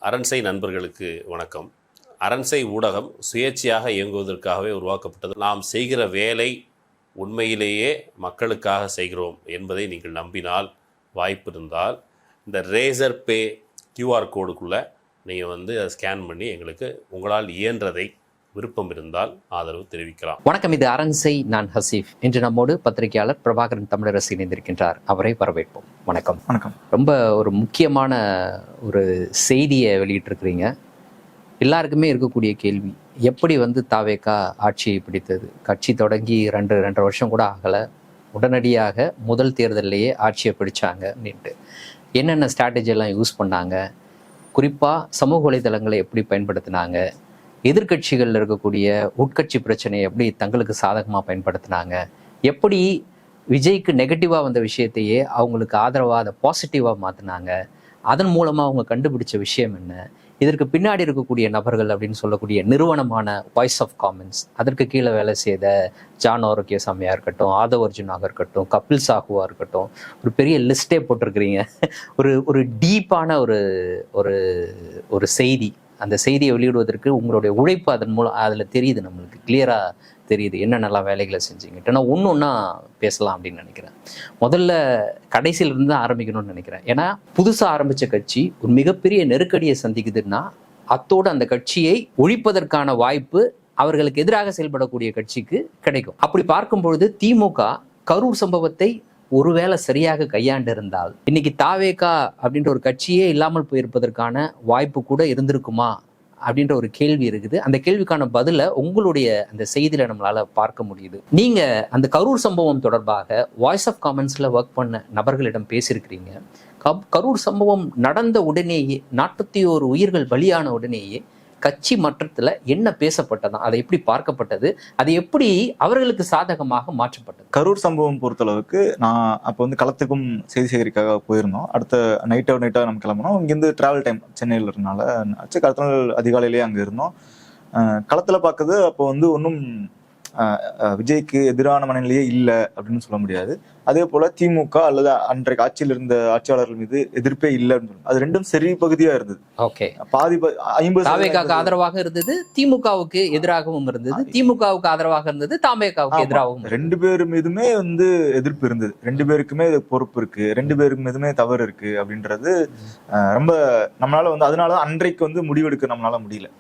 அரண்சை நண்பர்களுக்கு வணக்கம். அரண்சை ஊடகம் சுயேட்சையாக இயங்குவதற்காகவே உருவாக்கப்பட்டது. நாம் செய்கிற வேலை உண்மையிலேயே மக்களுக்காக செய்கிறோம் என்பதை நீங்கள் நம்பினால், வாய்ப்பு இருந்தால் இந்த ரேசர் பே கியூஆர் கோடுக்குள்ளே நீங்கள் அதை ஸ்கேன் பண்ணி எங்களுக்கு உங்களால் இயன்றதை விருப்பம் இருந்தால் ஆதரவு தெரிவிக்கலாம். வணக்கம், இது அரண்சை. நான் ஹசீஃப். இன்று நம்மோடு பத்திரிகையாளர் பிரபாகரன் தமிழரசு இணைந்திருக்கின்றார். அவரை வரவேற்போம். வணக்கம். வணக்கம். ரொம்ப ஒரு முக்கியமான ஒரு செய்தியை வெளியிட்டிருக்கிறீங்க. எல்லாருக்குமே இருக்கக்கூடிய கேள்வி, எப்படி தாவேகா ஆட்சியை பிடித்தது? கட்சி தொடங்கி 2.5 வருஷம் கூட ஆகலை, உடனடியாக முதல் தேர்தலிலேயே ஆட்சியை பிடிச்சாங்க அப்படின்ட்டு என்னென்ன ஸ்ட்ராட்டஜியெல்லாம் யூஸ் பண்ணாங்க? குறிப்பாக சமூக வலைதளங்களை எப்படி பயன்படுத்தினாங்க? எதிர்கட்சிகளில் இருக்கக்கூடிய உட்கட்சி பிரச்சனையை எப்படி தங்களுக்கு சாதகமாக பயன்படுத்தினாங்க? எப்படி விஜய்க்கு நெகட்டிவாக வந்த விஷயத்தையே அவங்களுக்கு ஆதரவாக அதை பாசிட்டிவாக மாற்றினாங்க? அதன் மூலமாக அவங்க கண்டுபிடிச்ச விஷயம் என்ன? இதற்கு பின்னாடி இருக்கக்கூடிய நபர்கள் அப்படின்னு சொல்லக்கூடிய நிறுவனமான வாய்ஸ் ஆஃப் காமன்ஸ், அதற்கு கீழே வேலை செய்த ஜான் ஆரோக்கியசாமியாக இருக்கட்டும், ஆதவ் அர்ஜுனாக இருக்கட்டும், கபில் சாஹுவாக இருக்கட்டும், ஒரு பெரிய லிஸ்டே போட்டிருக்கிறீங்க. ஒரு டீப்பான ஒரு ஒரு செய்தி. அந்த செய்தியை வெளியிடுவதற்கு உங்களுடைய உழைப்பு அதன் மூலம் அதில் தெரியுது, நம்மளுக்கு கிளியராக தெரியுது என்னென்னலாம் வேலைகளை செஞ்சீங்கட்டு. நான் ஒன்று பேசலாம் அப்படின்னு நினைக்கிறேன். முதல்ல கடைசியிலிருந்து தான் ஆரம்பிக்கணும்னு நினைக்கிறேன். ஏன்னா புதுசாக ஆரம்பித்த கட்சி ஒரு மிகப்பெரிய நெருக்கடியை சந்திக்குதுன்னா அத்தோடு அந்த கட்சியை ஒழிப்பதற்கான வாய்ப்பு அவர்களுக்கு எதிராக செயல்படக்கூடிய கட்சிக்கு கிடைக்கும். அப்படி பார்க்கும்பொழுது திமுக கரூர் சம்பவத்தை ஒருவேளை சரியாக கையாண்டு இருந்தால் இன்னைக்கு தாவேகா அப்படின்ற ஒரு கட்சியே இல்லாமல் போயிருப்பதற்கான வாய்ப்பு கூட இருந்திருக்குமா அப்படின்ற ஒரு கேள்வி இருக்குது. அந்த கேள்விக்கான பதிலை உங்களுடைய அந்த செய்தியில நம்மளால பார்க்க முடியுது. நீங்க அந்த கரூர் சம்பவம் தொடர்பாக வாய்ஸ் ஆஃப் காமன்ஸ்ல ஒர்க் பண்ண நபர்களிடம் பேசியிருக்கிறீங்க. கரூர் சம்பவம் நடந்த உடனேயே 41 உயிர்கள் பலியான உடனேயே கட்சி மட்டத்தில் என்ன பேசப்பட்டதா, அதை எப்படி பார்க்கப்பட்டது, அது எப்படி அவர்களுக்கு சாதகமாக மாற்றப்பட்டது? கரூர் சம்பவம் பொறுத்தளவுக்கு நான் அப்போ களத்துக்கும் செய்தி சேகரிக்காக போயிருந்தோம். அடுத்த நைட்டாக நம்ம கிளம்பணும். இங்கேருந்து டிராவல் டைம் சென்னையில் இருந்தனால அடுத்த நாள் அதிகாலையிலேயே அங்கே இருந்தோம். களத்தில் பார்க்குறது அப்போ ஒன்றும் விஜய்க்கு எதிரான மனநிலையே இல்லை அப்படின்னு சொல்ல முடியாது. அதே போல திமுக அல்லது அன்றைக்கு ஆட்சியில் இருந்த ஆட்சியாளர்கள் மீது எதிர்ப்பே இல்லை அப்படின்னு அது ரெண்டும் சரி பகுதியா இருந்தது. ஓகே, 50% ஆதரவாக இருந்தது, திமுகவுக்கு எதிராகவும் இருந்தது, திமுகவுக்கு ஆதரவாக இருந்தது, தாவேகாவுக்கு எதிராகவும். 2 பேர் மீதுமே எதிர்ப்பு இருந்தது. 2 பேருக்குமே பொறுப்பு இருக்கு, 2 பேருக்கு மீதுமே தவறு இருக்கு அப்படின்றது ரொம்ப நம்மளால அதனாலதான் அன்றைக்கு முடிவெடுக்க நம்மளால முடியல.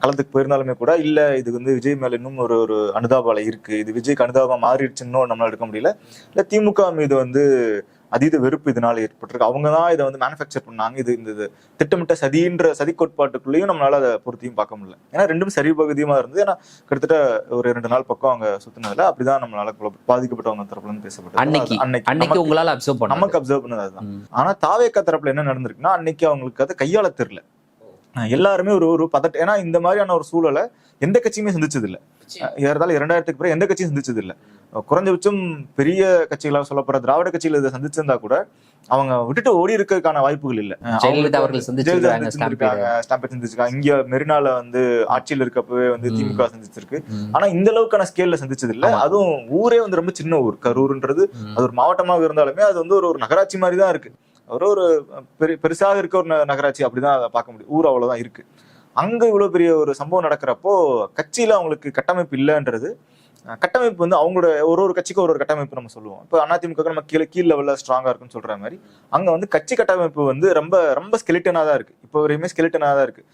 களத்துக்கு போயிருந்தாலுமே கூட இல்ல இது விஜய் மேல இன்னும் ஒரு அனுதாபால இருக்கு, இது விஜய்க்கு அனுதாபா மாறிடுச்சுன்னு நம்மளால எடுக்க முடியல. இல்ல திமுக மீது அதீத வெறுப்பு இதனால ஏற்பட்டிருக்கு. அவங்கதான் இதை மேனுஃபேக்சர் பண்ணாங்க. இது திட்டமிட்ட சதி கோட்பாட்டுக்குள்ளேயும் நம்மளால அதை பொருத்தியும் பார்க்க முடியல. ஏன்னா ரெண்டும் சரி பகுதியுமா இருந்தது. ஏன்னா கிட்டத்தட்ட ஒரு 2 நாள் பக்கம் அவங்க சுத்தினதுல அப்படிதான் நம்மளால பாதிக்கப்பட்டவங்க தரப்புல இருந்து பேசப்பட்டது. அன்னைக்கு உங்களால நமக்கு அப்சர்வ் பண்ணது அதுதான். ஆனா தாவேகா தரப்புல என்ன நடந்திருக்குன்னா, அன்னைக்கு அவங்களுக்கு அதை கையாள தெரியல. எல்லாருமே ஒரு பதட்ட. ஏன்னா இந்த மாதிரியான ஒரு சூழலை எந்த கட்சியுமே சந்திச்சது இல்லை. ஏறதால 2000க்கு பிறகு எந்த கட்சியும் சந்திச்சது இல்லை. குறைஞ்சபட்சம் பெரிய கட்சிகளாக சொல்லப்படுற திராவிட கட்சிகள் இதை சந்திச்சிருந்தா கூட அவங்க விட்டுட்டு ஓடி இருக்கிறதுக்கான வாய்ப்புகள் இல்லை. சந்திச்சிருக்காங்க. இங்க மெரினால ஆட்சியில் இருக்கப்பவே திமுக சந்திச்சிருக்கு. ஆனா இந்த அளவுக்கான ஸ்கேல்ல சந்திச்சது இல்லை. அதுவும் ஊரே ரொம்ப சின்ன ஊர். கரூர்ன்றது அது ஒரு மாவட்டமாக இருந்தாலுமே அது ஒரு நகராட்சி மாதிரி தான் இருக்கு. ஒரு பெருசாக இருக்க ஒரு நகராட்சி அப்படிதான் அதை பார்க்க முடியும். ஊர் அவ்வளவுதான் இருக்கு. அங்க இவ்வளவு பெரிய ஒரு சம்பவம் நடக்கிறப்போ கட்சியில அவங்களுக்கு கட்டமைப்பு இல்லைன்றது. கட்டமைப்பு அவங்களோட ஒரு கட்சிக்கு ஒரு கட்டமைப்பு நம்ம சொல்லுவோம். இப்போ அதிமுக நம்ம கீழ் லெவல்ல ஸ்ட்ராங்கா இருக்குன்னு சொல்ற மாதிரி அங்க கட்சி கட்டமைப்பு ரொம்ப ரொம்ப ஸ்கெலிட்டனா தான் இருக்கு. இப்போ வரையுமே ஸ்கெலிட்டனா தான் இருக்கு.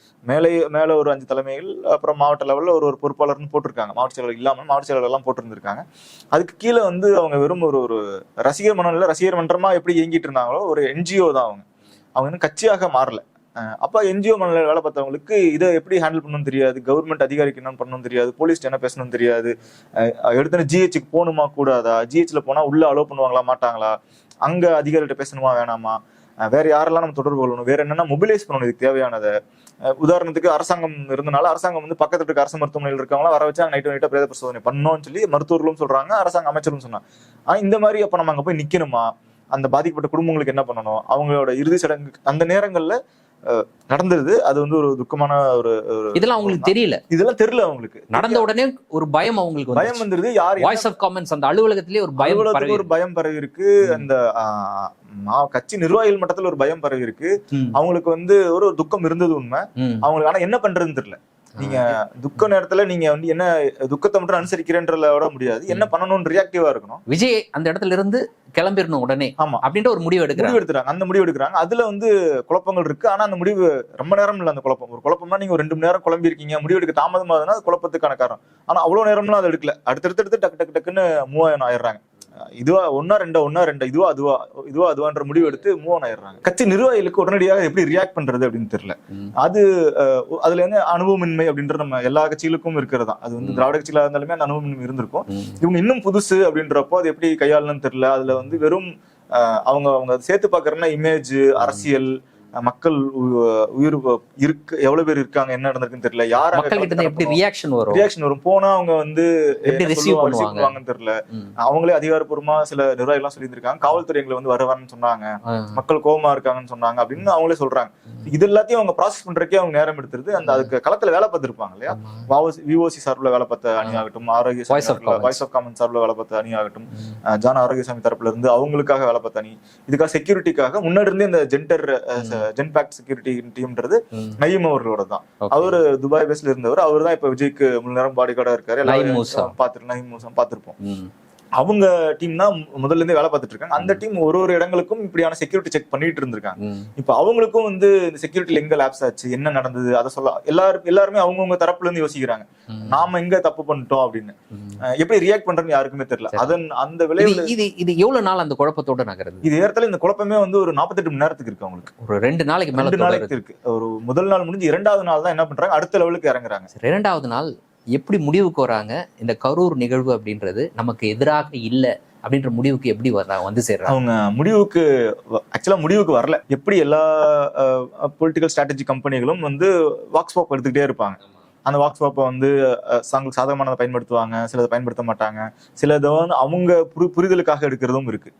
மேல ஒரு 5 தலைமைகள், அப்புறம் மாவட்ட லெவல்ல ஒரு பொறுப்பாளர்னு போட்டிருக்காங்க. மாவட்ட செயலர் இல்லாம மாவட்ட செயலர் எல்லாம் போட்டிருந்திருக்காங்க. அதுக்கு கீழே அவங்க வெறும் ஒரு ரசிகர் மனநிலை, ரசிகர் மன்றமா எப்படி இயங்கிட்டு இருந்தாங்களோ ஒரு என்ஜிஓ தான் அவங்க கட்சியாக மாறல. அப்ப என்ஜிஓ மனநிலை வேலை பார்த்தவங்களுக்கு இதை எப்படி ஹேண்டில் பண்ணணும்னு தெரியாது, கவர்மெண்ட் அதிகாரிக்கு என்ன பண்ணணும் தெரியாது, போலீஸ் என்ன பேசணும்னு தெரியாது. எடுத்து ஜிஹெச்சுக்கு போகணுமா கூடாதா, ஜிஹெச்ல போனா உள்ள அலோவ் பண்ணுவாங்களா மாட்டாங்களா, அங்க அதிகாரிகிட்ட பேசணுமா வேணாமா, வேற யாரெல்லாம் நம்ம தொடர்பு கொள்ளணும், வேற என்னன்னா மொபிலைஸ் பண்ணணும் இதுக்கு தேவையானதை. உதாரணத்துக்கு அரசாங்கம் இருந்தனால அரசாங்கம் பக்கத்துல இருக்க அரசு மருத்துவமனையில் இருக்கவங்களா வர வச்சா நைட்டா பிரேத பரிசோதனை பண்ணணும்னு சொல்லி மருத்துவர்களும் சொல்றாங்க, அரசாங்க அமைச்சரும் சொன்னாங்க. ஆனா இந்த மாதிரி அப்ப நம்ம அங்க போய் நிக்கணுமா, அந்த பாதிக்கப்பட்ட குடும்பங்களுக்கு என்ன பண்ணணும், அவங்களோட இறுதி சடங்கு அந்த நேரங்கள்ல நடந்தது. அது ஒரு துக்கமான ஒரு இதெல்லாம் அவங்களுக்கு தெரியல. இதெல்லாம் தெரியல அவங்களுக்கு. நடந்த உடனே ஒரு பயம் அவங்களுக்கு பயம் வந்துருது. யார் வாய்ஸ் ஆஃப் காமன்ஸ் அந்த அலுவலகத்திலே ஒரு பயம் பரவி இருக்கு. அந்த கட்சி நிர்வாகிகள் மட்டத்துல ஒரு பயம் பரவி இருக்கு. அவங்களுக்கு வந்து ஒரு துக்கம் இருந்தது உண்மை. அவங்களுக்கு ஆனா என்ன பண்றதுன்னு தெரியல. நீங்க துக்க நேரத்துல நீங்க வந்து என்ன துக்கத்தை மட்டும் அனுசரிக்கிறேன்றத விட முடியாது, என்ன பண்ணணும்னு ரியாக்டிவா இருக்கணும். விஜய் அந்த இடத்துல இருந்து கிளம்பிடணும் உடனே. ஆமா, அப்படின்ற ஒரு முடிவு எடுக்கிறாங்க. அந்த முடிவு எடுக்கிறாங்க. அதுல வந்து குழப்பங்கள் இருக்கு. ஆனா அந்த முடிவு ரொம்ப நேரம் இல்ல. அந்த குழப்பம் ஒரு குழப்பமா நீங்க ஒரு 2 மணி நேரம் குழம்பி இருக்கீங்க, முடிவு எடுக்க தாமதமாகுதுன்னா அது குழப்பத்துக்கான காரணம். ஆனா அவ்வளவு நேரம்லாம் அதை எடுக்கல. அடுத்தடுத்து டக்குன்னு மூவ் ஆயிடுறாங்க. இதுவா ஒன்னா ரெண்டா இதுவா அதுவான்ற முடிவு எடுத்து மூவ் ஆயிடுறாங்க. கட்சி நிர்வாகிகளுக்கு உடனடியாக எப்படி ரியாக்ட் பண்றது அப்படின்னு தெரியல. அது அதுல என்ன அனுபவமின்மை அப்படின்ற நம்ம எல்லா கட்சிகளுக்கும் இருக்கிறதா. அது வந்து திராவிட கட்சியில இருந்தாலுமே அந்த அனுபவமின்மை இருந்திருக்கும். இவங்க இன்னும் புதுசு அப்படின்றப்போ அது எப்படி கையாளணும்னு தெரியல. அதுல வந்து வெறும் அவங்க சேர்த்து பாக்குறதுன்னா இமேஜ், அரசியல், மக்கள் உயிர் இருக்கு, எவ்வளவு பேர் இருக்காங்க, என்ன நடந்திருக்குன்னு தெரியல, யார் எப்படி ரியாக்ஷன் வரும் போனா அவங்க வந்து எப்படி ரிசீவ் பண்ணுவாங்கன்னு தெரியல. அவங்களே அதிகாரப்பூர்வமா சில நிர்வாகிகள் எல்லாம் சொல்லியிருக்காங்க, காவல்துறை எங்களை வந்து வரவான்னு சொன்னாங்க, மக்கள் கோபமா இருக்காங்கன்னு சொன்னாங்க அப்படின்னு அவங்களே சொல்றாங்க. இது எல்லாத்தையும் அவங்க ப்ராசஸ் பண்றதுக்கே அவங்க நேரம் எடுத்துருது. அந்த அதுக்கு களத்துல வேலை பார்த்திருப்பாங்க இல்லையா. விஓசி சார்பில் வேலை பார்த்த அணி ஆகட்டும், ஆரோக்கிய வாய்ஸ் ஆஃப் காமன் சார்பில் வேலை பார்த்த அணி ஆகட்டும், ஜான் ஆரோக்கியசாமி தரப்புல இருந்து அவங்களுக்காக வேலை பார்த்த அணி, இதுக்காக செக்யூரிட்டிக்காக முன்னாடி இருந்து இந்த ஜென்பேக்ட் செக்யூரிட்டி டீம்ன்றது நயீம் அவர்களோட தான். அவரு துபாய் பேஸ்ல இருந்தவர். அவர் தான் இப்ப விஜய்க்கு முழு நேரம் பாடி கார்டா இருக்காரு. நயீம் மூசா பார்த்திருப்போம். அவங்க டீம் தான் முதல்ல இருந்தே வேலை பார்த்துட்டு இருக்காங்க. அந்த டீம் ஒரு இடங்களுக்கும் இப்படியான செக்யூரிட்டி செக் பண்ணிட்டு இருந்திருக்காங்க. இப்ப அவங்களுக்கும் வந்து இந்த செக்யூரிட்டில எங்க லேப்ஸ் ஆச்சு, என்ன நடந்தது, அதை சொல்ல எல்லாருமே அவங்கவுங்க தரப்புல இருந்து யோசிக்கிறாங்க, நாம எங்க தப்பு பண்ணிட்டோம் அப்படின்னு. எப்படி ரியாக்ட் பண்றதுன்னு யாருக்குமே தெரியல. அந்த விளைவு இது எவ்வளவு நாள் அந்த குழப்பத்தோட நகருது. இது நேரத்துல இந்த குழப்பமே வந்து ஒரு 48 மணி நேரத்துக்கு இருக்கு. அவங்களுக்கு ஒரு 2 நாளைக்கு இருக்கு. ஒரு முதல் நாள் முடிஞ்சு 2வது நாள் தான் என்ன பண்றாங்க, அடுத்த லெவலுக்கு இறங்குறாங்க. 2வது நாள் எப்படி முடிவுக்கு வராங்க? இந்த கரூர் நிகழ்வு அப்படின்றது நமக்கு எதிராக இல்லை அப்படின்ற முடிவுக்கு எப்படி வந்து சேர்றாங்க? அவங்க முடிவுக்கு வரல. எப்படி எல்லா பொலிட்டிக்கல் ஸ்ட்ராட்டஜி கம்பெனிகளும் வந்து வாக்ஸ் பாப் எடுத்துக்கிட்டே இருப்பாங்க. அந்த வாக்ஸ் பாப்பை வந்து சாதகமானதை பயன்படுத்துவாங்க, சிலதை பயன்படுத்த மாட்டாங்க, சிலதை வந்து அவங்க புரிதலுக்காக எடுக்கிறதும் இருக்கு.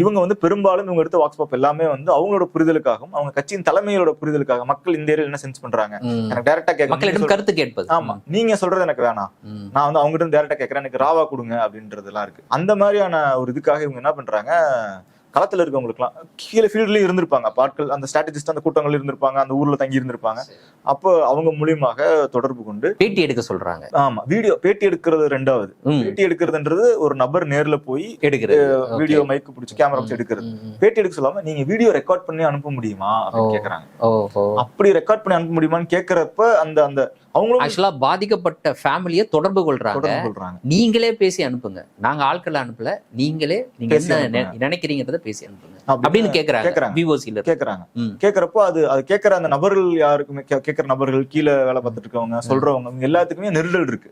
இவங்க வந்து பெரும்பாலும் இவங்க எடுத்த வாக்ஸ் பாப் எல்லாமே வந்து அவங்களோட புரிதலுக்காகவும் அவங்க கட்சியின் தலைமையோட புரிதலுக்காக, மக்கள் இந்த ஏரியா என்ன சென்ஸ் பண்றாங்க எனக்கு டைரக்டா கேட்க கருத்து கேட்பது. ஆமா, நீங்க சொல்றது எனக்கு வேணாம், நான் வந்து அவங்க கிட்ட டைரக்டா கேட்கறேன், எனக்கு ராவா கொடுங்க அப்படின்றதெல்லாம் இருக்கு. அந்த மாதிரியான ஒரு இதுக்காக இவங்க என்ன பண்றாங்க, களத்துல இருக்கவங்களுக்குலாம் கீழே ஃபீல்ட்லயும் இருந்திருப்பாங்க ஆட்கள், அந்த ஸ்ட்ராட்டஜிஸ்ட் அந்த கூட்டங்கள் இருந்திருப்பாங்க, அந்த ஊர்ல தங்கி இருந்திருப்பாங்க. அப்போ அவங்க மூலியமாக தொடர்பு கொண்டு பேட்டி எடுக்க சொல்றாங்க. ஆமா, பேட்டி எடுக்கிறது 2வது. பேட்டி எடுக்கிறதுன்றது ஒரு நபர் நேர்ல போய் வீடியோ மைக்கு பிடிச்சி கேமரா பிடிச்சி எடுக்கிறது. பேட்டி எடுக்க சொல்லாம நீங்க வீடியோ ரெக்கார்ட் பண்ணி அனுப்ப முடியுமா அப்படின்னு கேக்குறாங்க. அப்படி ரெக்கார்ட் பண்ணி அனுப்ப முடியுமான்னு கேக்குறப்ப அந்த அவங்களும் ஆக்சுவலா பாதிக்கப்பட்ட ஃபேமிலியை தொடர்பு கொள்றாங்க. நீங்களே பேசி அனுப்புங்க, நாங்க ஆட்களை அனுப்பல, நீங்க என்ன நினைக்கிறீங்கறத பேசி அனுப்புங்க அப்படின்னு கேக்குறாங்க. விஓசில கேக்குறாங்க. கேக்குறப்போ அது கேக்குற அந்த நபர்கள் யாருக்குமே, கேக்குற நபர்கள் கீழே வேலை பார்த்துட்டு இருக்கவங்க, சொல்றவங்க எல்லாத்துக்குமே நெருடல் இருக்கு.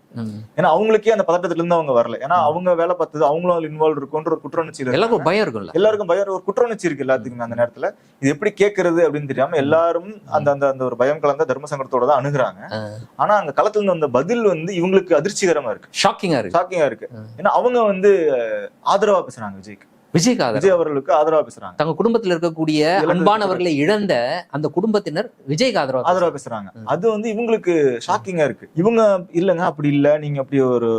ஏன்னா அவங்களுக்கே அந்த பதட்டத்துல இருந்து அவங்க வரல. ஏன்னா அவங்க வேலை பார்த்தது அவங்களும் இன்வால்வ் இருக்குன்ற ஒரு குற்றவுணர்ச்சி எல்லாருக்கும் பயம் இருக்கும்ல. எல்லாருக்கும் பயம், ஒரு குற்றவுணர்ச்சி இருக்கு எல்லாத்துக்குமே. அந்த நேரத்துல இது எப்படி கேட்கறது அப்படின்னு தெரியாம எல்லாரும் அந்த ஒரு பயம் கலந்த தர்ம சங்கடத்தோட தான் அணுகுறாங்க. ஆனா அங்க களத்துல இருந்து அந்த பதில் வந்து இவங்களுக்கு அதிர்ச்சிகரமா இருக்கு, ஷாக்கிங்கா இருக்கு. ஏன்னா அவங்க வந்து ஆதரவா பேசுறாங்க விஜய் அவர்களுக்கு ஆதரவா பேசுறாங்க. தங்க குடும்பத்துல இருக்கக்கூடிய அன்பானவர்களை இழந்த அந்த குடும்பத்தினர் விஜய்க்கு ஆதரவா பேசுறாங்க. அது வந்து இவங்களுக்கு ஷாக்கிங்கா இருக்கு. இவங்க இல்லங்க அப்படி இல்ல, நீங்க அப்படி ஒரு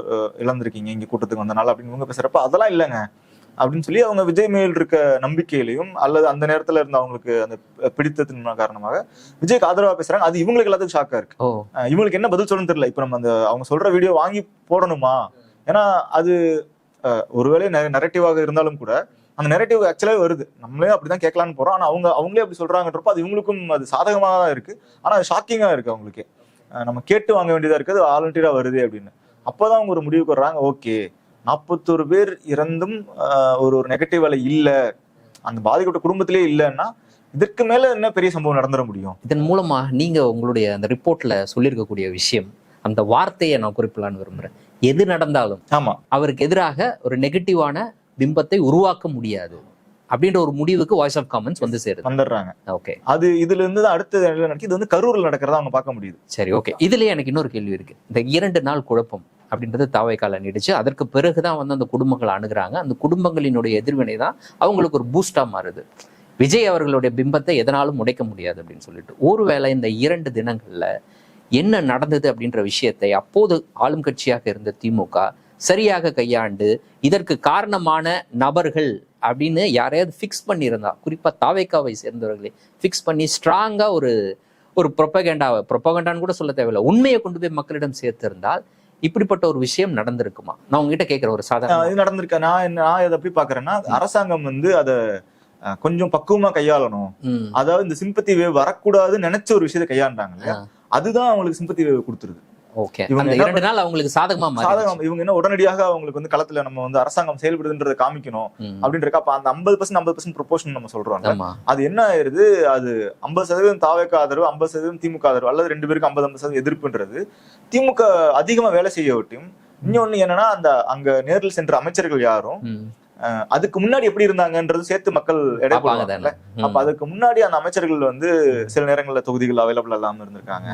இழந்திருக்கீங்க இங்க கூட்டத்துக்கு வந்தனால அப்படின்னு இவங்க பேசுறப்ப அதெல்லாம் இல்லங்க அப்படின்னு சொல்லி அவங்க விஜய் மேல் இருக்க நம்பிக்கையிலையும் அல்லது அந்த நேரத்துல இருந்த அவங்களுக்கு அந்த பிடித்தத்தின் காரணமாக விஜய்க்கு ஆதரவா பேசுறாங்க. அது இவங்களுக்கு எல்லாத்துக்கும் ஷாக்கா இருக்கு. இவங்களுக்கு என்ன பதில் சொல்லணும்னு தெரியல. இப்ப நம்ம அந்த அவங்க சொல்ற வீடியோ வாங்கி போடணுமா? ஏன்னா அது ஒருவேளை நெரட்டிவாக இருந்தாலும் கூட அந்த நெரட்டிவ் ஆக்சுவலாவே வருது, நம்மளே அப்படிதான் கேட்கலான்னு போறோம். ஆனா அவங்களே அப்படி சொல்றாங்கன்றப்போ அது இவங்களுக்கும் அது சாதகமாக தான் இருக்கு. ஆனா அது ஷாக்கிங்கா இருக்கு. அவங்களுக்கே நம்ம கேட்டு வாங்க வேண்டியதா இருக்கு, அது வாலண்டியரா வருது அப்படின்னு. அப்போதான் அவங்க ஒரு முடிவுக்கு வர்றாங்க, ஓகே 41 பேர் இறந்தும் ஒரு நெகட்டிவ் வேலை இல்ல, அந்த பாதிக்கப்பட்ட குடும்பத்திலே இல்லைன்னா இதற்கு மேல என்ன பெரிய சம்பவம் நடந்துட முடியும்? இதன் மூலமா நீங்க உங்களுடைய அந்த ரிப்போர்ட்ல சொல்லியிருக்கக்கூடிய விஷயம், அந்த வார்த்தையை நான் குறிப்பிடலான்னு விரும்புறேன். எது நடந்தாலும் ஆமா அவருக்கு எதிராக ஒரு நெகட்டிவான பிம்பத்தை உருவாக்க முடியாது அப்படின்ற ஒரு முடிவுக்கு வாய்ஸ் ஆஃப் காமன்ஸ் வந்து வந்துடுறாங்க. ஓகே, அது இதுல இருந்து அடுத்த இது வந்து கரூர்ல நடக்கிறதா அவங்க பார்க்க முடியுது. சரி, ஓகே. இதுலயே எனக்கு இன்னொரு கேள்வி இருக்கு. இந்த 2 நாள் குழப்பம் அப்படின்றது தாவைக்கால நீடிச்சு, அதற்கு பிறகுதான் வந்து அந்த குடும்பங்களை அணுகுறாங்க. அந்த குடும்பங்களினுடைய எதிர்வினை தான் அவங்களுக்கு ஒரு பூஸ்டா மாறுது. விஜய் அவர்களுடைய பிம்பத்தை எதனாலும் உடைக்க முடியாது அப்படின்னு சொல்லிட்டு, ஒருவேளை இந்த 2 தினங்கள்ல என்ன நடந்தது அப்படின்ற விஷயத்தை அப்போது ஆளும் கட்சியாக இருந்த திமுக சரியாக கையாண்டு இதற்கு காரணமான நபர்கள் அப்படின்னு யாரையாவது ஃபிக்ஸ் பண்ணியிருந்தா, குறிப்பா தாவேக்காவை சேர்ந்தவர்களே ஃபிக்ஸ் பண்ணி ஸ்ட்ராங்கா ஒரு ப்ரொபகண்டான்னு கூட சொல்ல தேவையில்லை, உண்மையை கொண்டு போய் மக்களிடம் சேர்த்திருந்தால் இப்படிப்பட்ட ஒரு விஷயம் நடந்திருக்குமா? நான் உங்ககிட்ட கேட்கிற ஒரு சாதாரண இது நடந்திருக்கா? நான் இதை எப்படி பாக்குறேன்னா, அரசாங்கம் வந்து அதை கொஞ்சம் பக்குவமா கையாளணும். அதாவது இந்த சிம்பத்தி வேவ் வரக்கூடாதுன்னு நினைச்ச ஒரு விஷயத்தை கையாண்டாங்க இல்லையா, அதுதான் அவங்களுக்கு சிம்பத்தி வேவ் கொடுத்துருது. ஓகே, அந்த 2 நாள் அவங்களுக்கு சாதகமா சாதகம். இவங்க என்ன உடனடியாக அவங்களுக்கு வந்து களத்துல நம்ம வந்து அரசாங்கம் செயல்படுதுன்றதை காமிக்கணும் அப்படின்றக்க. அப்ப அந்த 50% ப்ரொபோர்ஷன் நம்ம சொல்றோம், அது என்ன ஆயிருது, அது 50% தாவேக்கா ஆதரவு, 50% திமுக ஆதரவு, அல்லது 2 பேருக்கு 50% எதிர்ப்புன்றது திமுக அதிகமா வேலை செய்ய விட்டும். இன்னொன்னு என்னன்னா, அந்த அங்க நேரில் சென்ற அமைச்சர்கள் யாரும் அதுக்கு முன்னாடி எப்படி இருந்தாங்கன்றது சேர்த்து மக்கள் எடை போடுவாங்கல்ல. அப்ப அதுக்கு முன்னாடி அந்த அமைச்சர்கள் வந்து சில நேரங்கள்ல தொகுதிகள் அவைலபிள் இல்லாம இருந்திருக்காங்க.